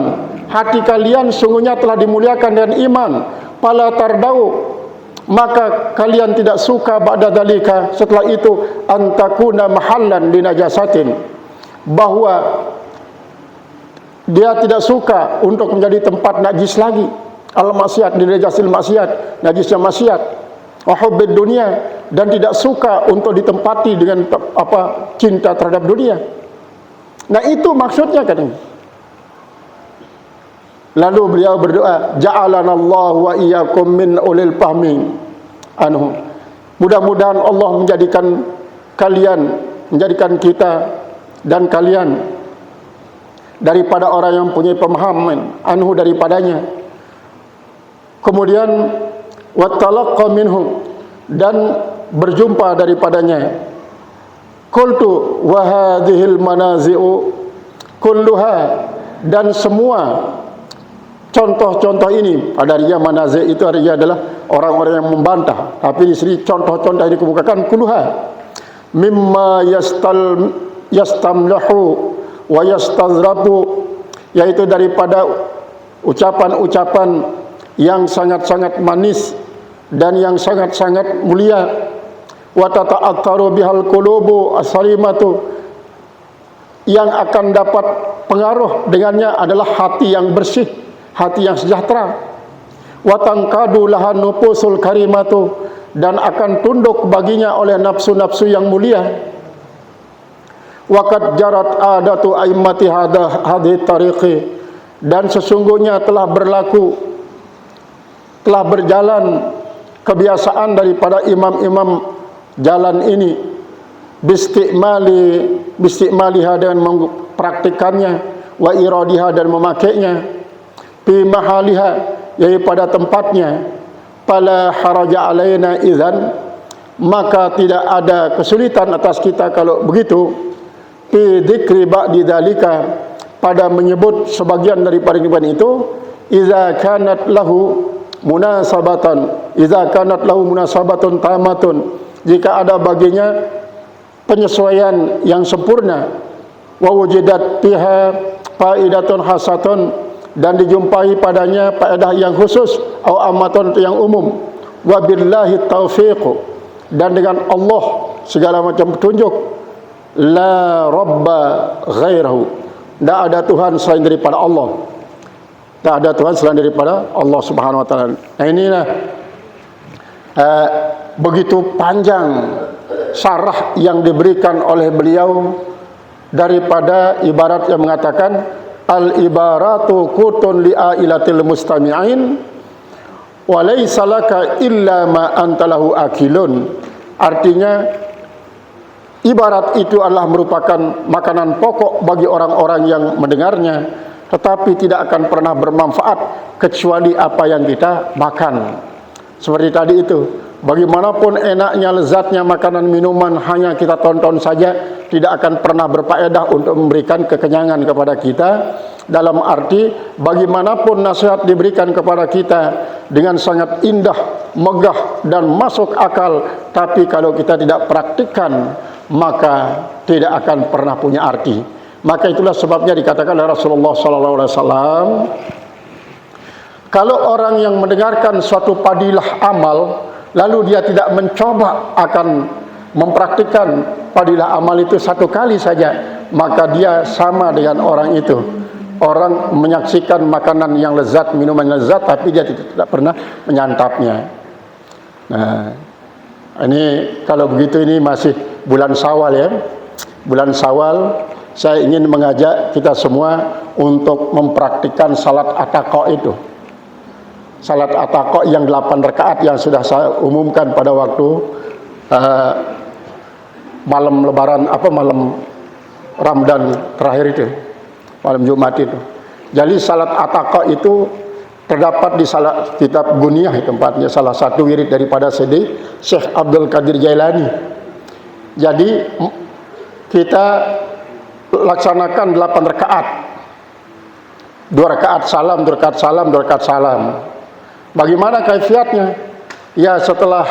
hati kalian sungguhnya telah dimuliakan dengan iman. Fala tardau, maka kalian tidak suka ba'da dzalika, setelah itu, antakuna mahallan linajasatin, bahwa dia tidak suka untuk menjadi tempat najis lagi, al-maksiat, dinajasil maksiat, najisnya maksiat, wa hubbid dunia, dan tidak suka untuk ditempati dengan cinta terhadap dunia. Nah, itu maksudnya katanya. Lalu beliau berdoa, ja'alanallahu wa iyyakum min ulil fahmi anhu. Mudah-mudahan Allah menjadikan kalian, menjadikan kita dan kalian daripada orang yang punya pemahaman anhu, daripadanya. Kemudian wattalaqqa minhu, dan berjumpa daripadanya. Qultu wa hadhil manazi'u kulluha, dan semua contoh-contoh ini, pada artinya manazi' itu artinya adalah orang-orang yang membantah, tapi di sini contoh-contoh ini dikemukakan kulluha mimma yastamlahu wa yastazrabu, yaitu daripada ucapan-ucapan yang sangat-sangat manis dan yang sangat-sangat mulia. Wa tata'attaru bihal qulubu as-salimatu, yang akan dapat pengaruh dengannya adalah hati yang bersih, hati yang sejahtera. Wa tanqadu lahan nufusul karimatu, dan akan tunduk baginya oleh nafsu-nafsu yang mulia. Wa qad jarat adatu aimmati hadhihi tariqi, dan sesungguhnya telah berjalan kebiasaan daripada imam-imam jalan ini, bistikmaliha, dengan mempraktikannya, wa iradiha, dan memakainya, fi mahaliha, yaitu pada tempatnya. Fala haraja alaina idzan, maka tidak ada kesulitan atas kita kalau begitu, fi dzikri ba'di dzalika, pada menyebut sebagian daripada kehidupan itu, idza kanat lahu munasabatun tamatun, jika ada baginya penyesuaian yang sempurna, wa wujidat fiha faidatun hasatun, dan dijumpai padanya faedah yang khusus, au amatun yang umum, wa billahi taufiq, dan dengan Allah segala macam petunjuk, la rabba ghairahu, tidak ada Tuhan selain daripada Allah, tidak ada Tuhan selain daripada Allah Subhanahu wa taala. Nah, inilah begitu panjang syarah yang diberikan oleh beliau daripada ibarat yang mengatakan al ibaratu qutun li'ailatil mustami'in wa laysa laka illa ma antalahu akilun. Artinya ibarat itu adalah merupakan makanan pokok bagi orang-orang yang mendengarnya, tetapi tidak akan pernah bermanfaat kecuali apa yang kita makan. Seperti tadi itu, bagaimanapun enaknya, lezatnya makanan minuman, hanya kita tonton saja, tidak akan pernah berfaedah untuk memberikan kekenyangan kepada kita. Dalam arti, bagaimanapun nasihat diberikan kepada kita dengan sangat indah, megah, dan masuk akal, tapi kalau kita tidak praktikkan, maka tidak akan pernah punya arti. Maka itulah sebabnya dikatakan oleh Rasulullah SAW, kalau orang yang mendengarkan suatu padilah amal, lalu dia tidak mencoba akan mempraktikkan padilah amal itu satu kali saja, maka dia sama dengan orang itu. Orang menyaksikan makanan yang lezat, minuman yang lezat, tapi dia tidak pernah menyantapnya. Nah, ini kalau begitu, ini masih bulan Syawal ya. Bulan Syawal, saya ingin mengajak kita semua untuk mempraktikkan salat Ataqa itu. Salat Ataqa yang 8 rakaat yang sudah saya umumkan pada waktu malam Lebaran, malam Ramadan terakhir itu, malam Jumat itu. Jadi salat Ataqa itu terdapat di salah kitab Buniyah, tempatnya salah satu wirid daripada Syekh Abdul Qadir Jailani. Jadi kita laksanakan 8 rakaat, 2 rakaat salam, 2 rakaat salam, 2 rakaat salam. Bagaimana kaifiatnya? Ya, setelah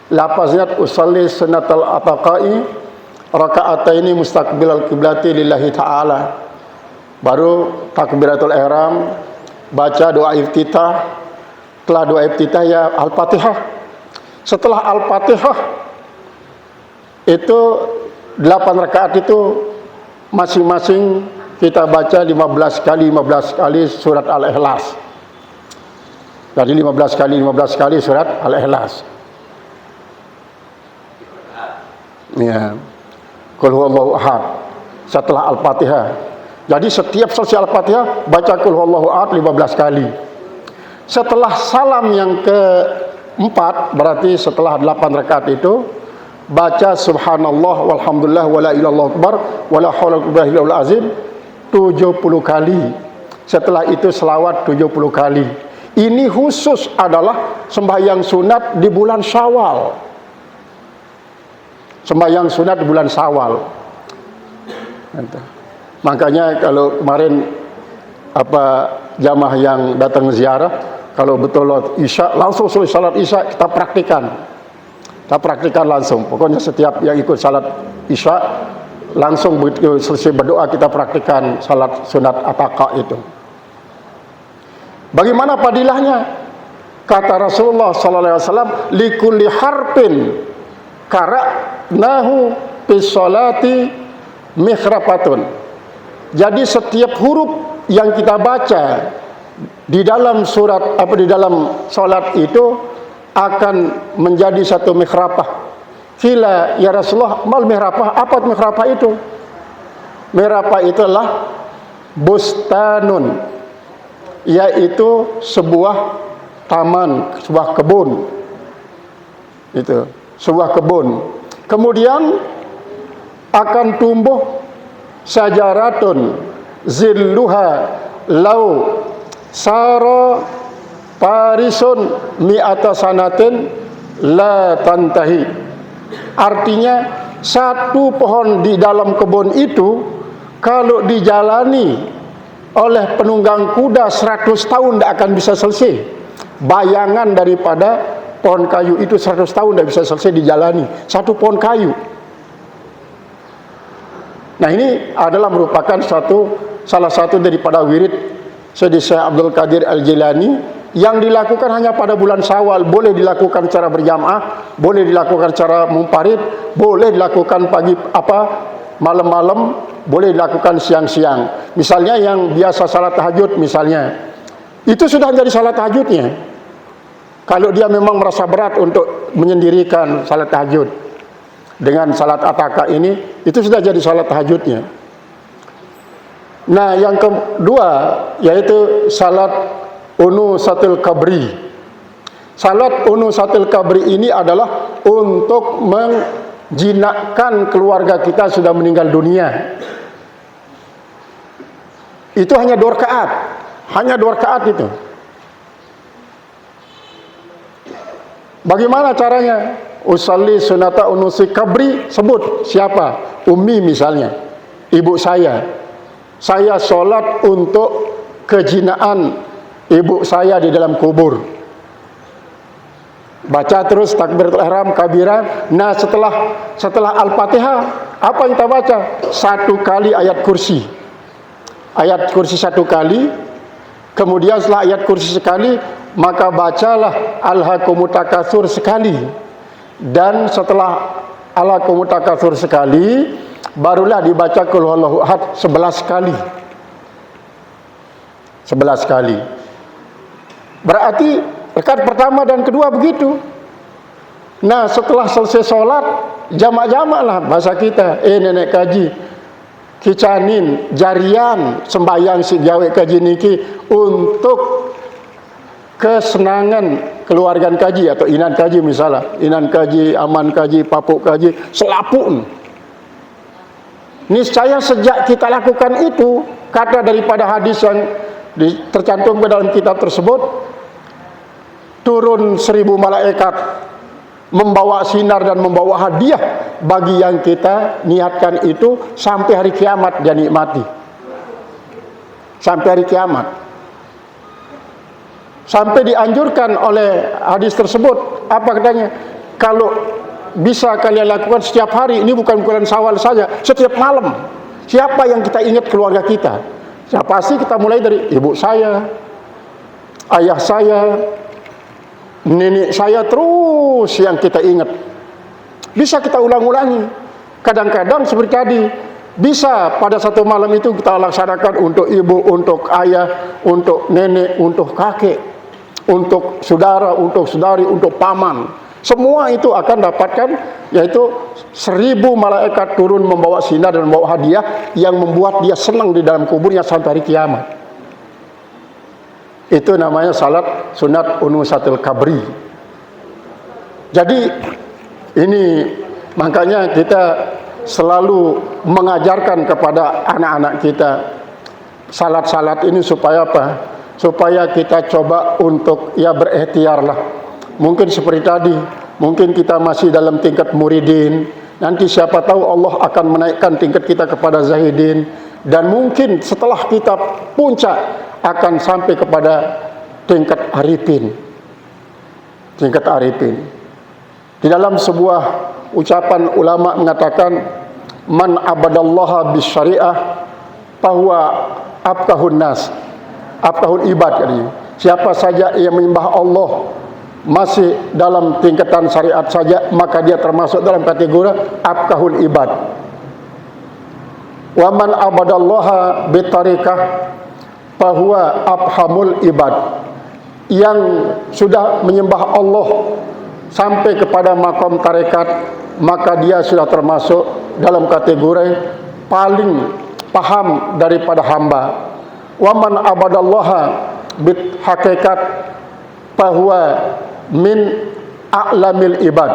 lafaznya usalli sunnatal ataqai raka'ataini mustaqbilal qiblati lillahi ta'ala, baru takbiratul ihram, baca doa iftitah. Setelah doa iftitah ya Al-Fatihah. Setelah Al-Fatihah itu 8 rakaat itu masing-masing kita baca 15 kali surat Al-Ikhlas. Jadi 15 kali surat Al-Ikhlas. Ya. Qul huwallahu ahad setelah Al-Fatihah. Jadi setiap selesai Al-Fatihah baca Qul huwallahu ahad 15 kali. Setelah salam yang keempat, berarti setelah 8 rakaat itu baca subhanallah walhamdulillah wala ilaha illallah akbar wala haula wala quwwata illa billah azim 70 kali. Setelah itu selawat 70 kali. Ini khusus adalah sembahyang sunat di bulan Syawal. sembahyang sunat di bulan Syawal. Makanya kalau kemarin jamaah yang datang ziarah, kalau betul Isya langsung selesai salat Isya kita praktikan langsung. Pokoknya setiap yang ikut salat Isya langsung begitu selesai berdoa kita praktikan salat sunat ataka itu. Bagaimana fadilahnya? Kata Rasulullah sallallahu alaihi wasallam, likulli harfin qara'nahu bis salati mikhrafatun. Jadi setiap huruf yang kita baca di dalam surat di dalam salat itu akan menjadi satu mikhrafah. Qila ya Rasulullah, mal mikhrafah? Apa mikhrafah itu? Mikhrafah itulah bustanun, yaitu sebuah taman, sebuah kebun. Itu, sebuah kebun. Kemudian akan tumbuh sajaratun zilluha lau sara parisun mi'ata sanatin la tantahi. Artinya satu pohon di dalam kebun itu kalau dijalani oleh penunggang kuda 100 tahun tidak akan bisa selesai. Bayangan daripada pohon kayu itu 100 tahun tidak bisa selesai dijalani. Satu pohon kayu. Nah, ini adalah merupakan salah satu daripada wirid Syekh Abdul Qadir Al-Jilani yang dilakukan hanya pada bulan Syawal. Boleh dilakukan secara berjamaah, boleh dilakukan secara munfarid, boleh dilakukan malam-malam, boleh dilakukan siang-siang. Misalnya yang biasa salat tahajud misalnya, itu sudah jadi salat tahajudnya. Kalau dia memang merasa berat untuk menyendirikan salat tahajud dengan salat ataka ini, itu sudah jadi salat tahajudnya. Nah, yang kedua yaitu salat unusatil kabri. Salat unusatil kabri ini adalah untuk menjinakkan keluarga kita sudah meninggal dunia. Itu hanya 2 rakaat. Hanya 2 rakaat itu. Bagaimana caranya? Usalli sunata unusi kabri, sebut siapa? Ummi misalnya, ibu saya. Saya sholat untuk kejinaan ibu saya di dalam kubur. Baca terus takbiratul ihram kabiran. Nah, setelah Al-Fatihah, apa yang kita baca? 1 kali ayat kursi. Ayat kursi 1 kali. Kemudian setelah ayat kursi sekali, maka bacalah Alhaakumut Takatsur sekali. Dan setelah Alhaakumut Takatsur sekali, barulah dibaca Qul Huwallahu Ahad 11 kali. 11 kali. Berarti rakaat pertama dan kedua begitu. Nah, setelah selesai sholat, jamak-jamak lah bahasa kita. Nenek kaji kicanin jarian sembahyang si gawe kaji niki untuk kesenangan keluarga kaji atau inan kaji misalnya, inan kaji, aman kaji, papuk kaji, selapun. Niscaya sejak kita lakukan itu, kata daripada hadis yang tercantum ke dalam kitab tersebut, turun 1000 malaikat membawa sinar dan membawa hadiah bagi yang kita niatkan itu sampai hari kiamat dia nikmati. Sampai hari kiamat. Sampai dianjurkan oleh hadis tersebut, apa katanya? Kalau bisa kalian lakukan setiap hari, ini bukan bulan Syawal saja, setiap malam. Siapa yang kita ingat keluarga kita? Ya, pasti kita mulai dari ibu saya, ayah saya, nenek saya, terus yang kita ingat. Bisa kita ulang-ulangi. Kadang-kadang seperti tadi, bisa pada satu malam itu kita laksanakan untuk ibu, untuk ayah, untuk nenek, untuk kakek, untuk saudara, untuk saudari, untuk paman. Semua itu akan dapatkan, yaitu 1000 malaikat turun membawa sinar dan membawa hadiah yang membuat dia senang di dalam kuburnya sampai hari kiamat. Itu namanya salat sunat unusatil kabri. Jadi ini makanya kita selalu mengajarkan kepada anak-anak kita salat-salat ini supaya apa? Supaya kita coba untuk berikhtiar lah. Mungkin seperti tadi, mungkin kita masih dalam tingkat muridin, Nanti siapa tahu Allah akan menaikkan tingkat kita kepada zahidin, dan mungkin setelah kita puncak akan sampai kepada tingkat arifin. Tingkat arifin. Di dalam sebuah ucapan ulama mengatakan, man abadallaha bisyariah fahuwa afqahun nas, afqahul ibad. Siapa saja yang menyembah Allah masih dalam tingkatan syariat saja, maka dia termasuk dalam kategori afqahul ibad. Wa man abadallaha bitariqah fahuwa afhamul ibad. Yang sudah menyembah Allah sampai kepada makom tarekat, maka dia sudah termasuk dalam kategori paling paham daripada hamba. Wa man abadallaha bit hakikat fahuwa min a'lamil ibad.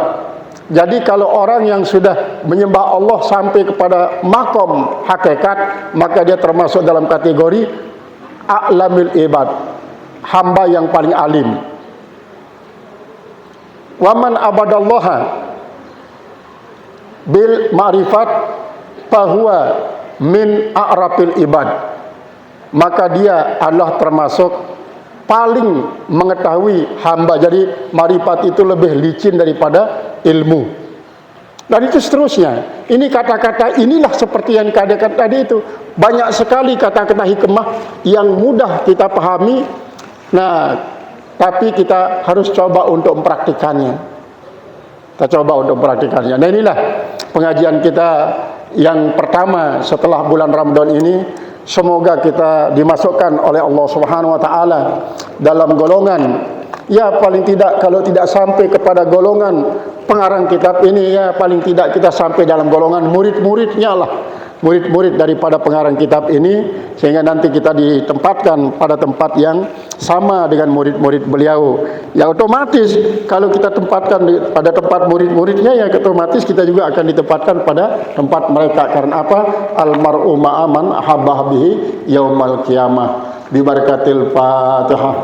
Jadi kalau orang yang sudah menyembah Allah sampai kepada makom hakikat, maka dia termasuk dalam kategori a'lamil ibad, hamba yang paling alim. Wa man abadallaha bil ma'rifat fahuwa min a'rafil ibad. Maka dia adalah termasuk paling mengetahui hamba. Jadi marifat itu lebih licin daripada ilmu. Dan itu seterusnya. Ini kata-kata inilah seperti yang katakan tadi itu. Banyak sekali kata-kata hikmah yang mudah kita pahami. Nah, tapi kita harus coba untuk mempraktikannya. Kita coba untuk mempraktikannya. Nah, inilah pengajian kita yang pertama setelah bulan Ramadan ini. Semoga kita dimasukkan oleh Allah Subhanahu wa taala dalam golongan, ya paling tidak kalau tidak sampai kepada golongan pengarang kitab ini, ya paling tidak kita sampai dalam golongan murid-muridnya lah, murid-murid daripada pengarang kitab ini, sehingga nanti kita ditempatkan pada tempat yang sama dengan murid-murid beliau. Ya otomatis kalau kita tempatkan pada tempat murid-muridnya, ya otomatis kita juga akan ditempatkan pada tempat mereka. Karena apa? Almar'u ma'aman ahabbah bihi yaumal qiyamah. Bi barakatil Fatihah.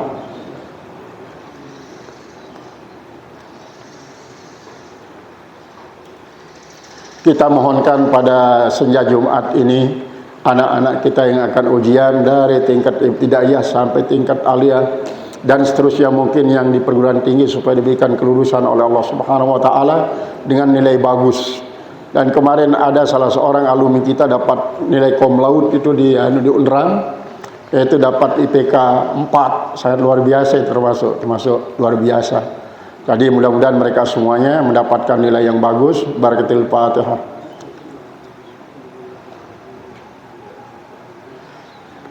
Kita mohonkan pada senja Jumat ini anak-anak kita yang akan ujian dari tingkat ibtidaiyah sampai tingkat aliyah dan seterusnya mungkin yang di perguruan tinggi, supaya diberikan kelulusan oleh Allah Subhanahu wa taala dengan nilai bagus. Dan kemarin ada salah seorang alumni kita dapat nilai cum laude itu di Unram, yaitu dapat IPK 4, sangat luar biasa, termasuk luar biasa. Jadi mudah-mudahan mereka semuanya mendapatkan nilai yang bagus. Barakatil Fatihah.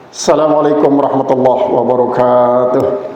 Assalamualaikum warahmatullahi wabarakatuh.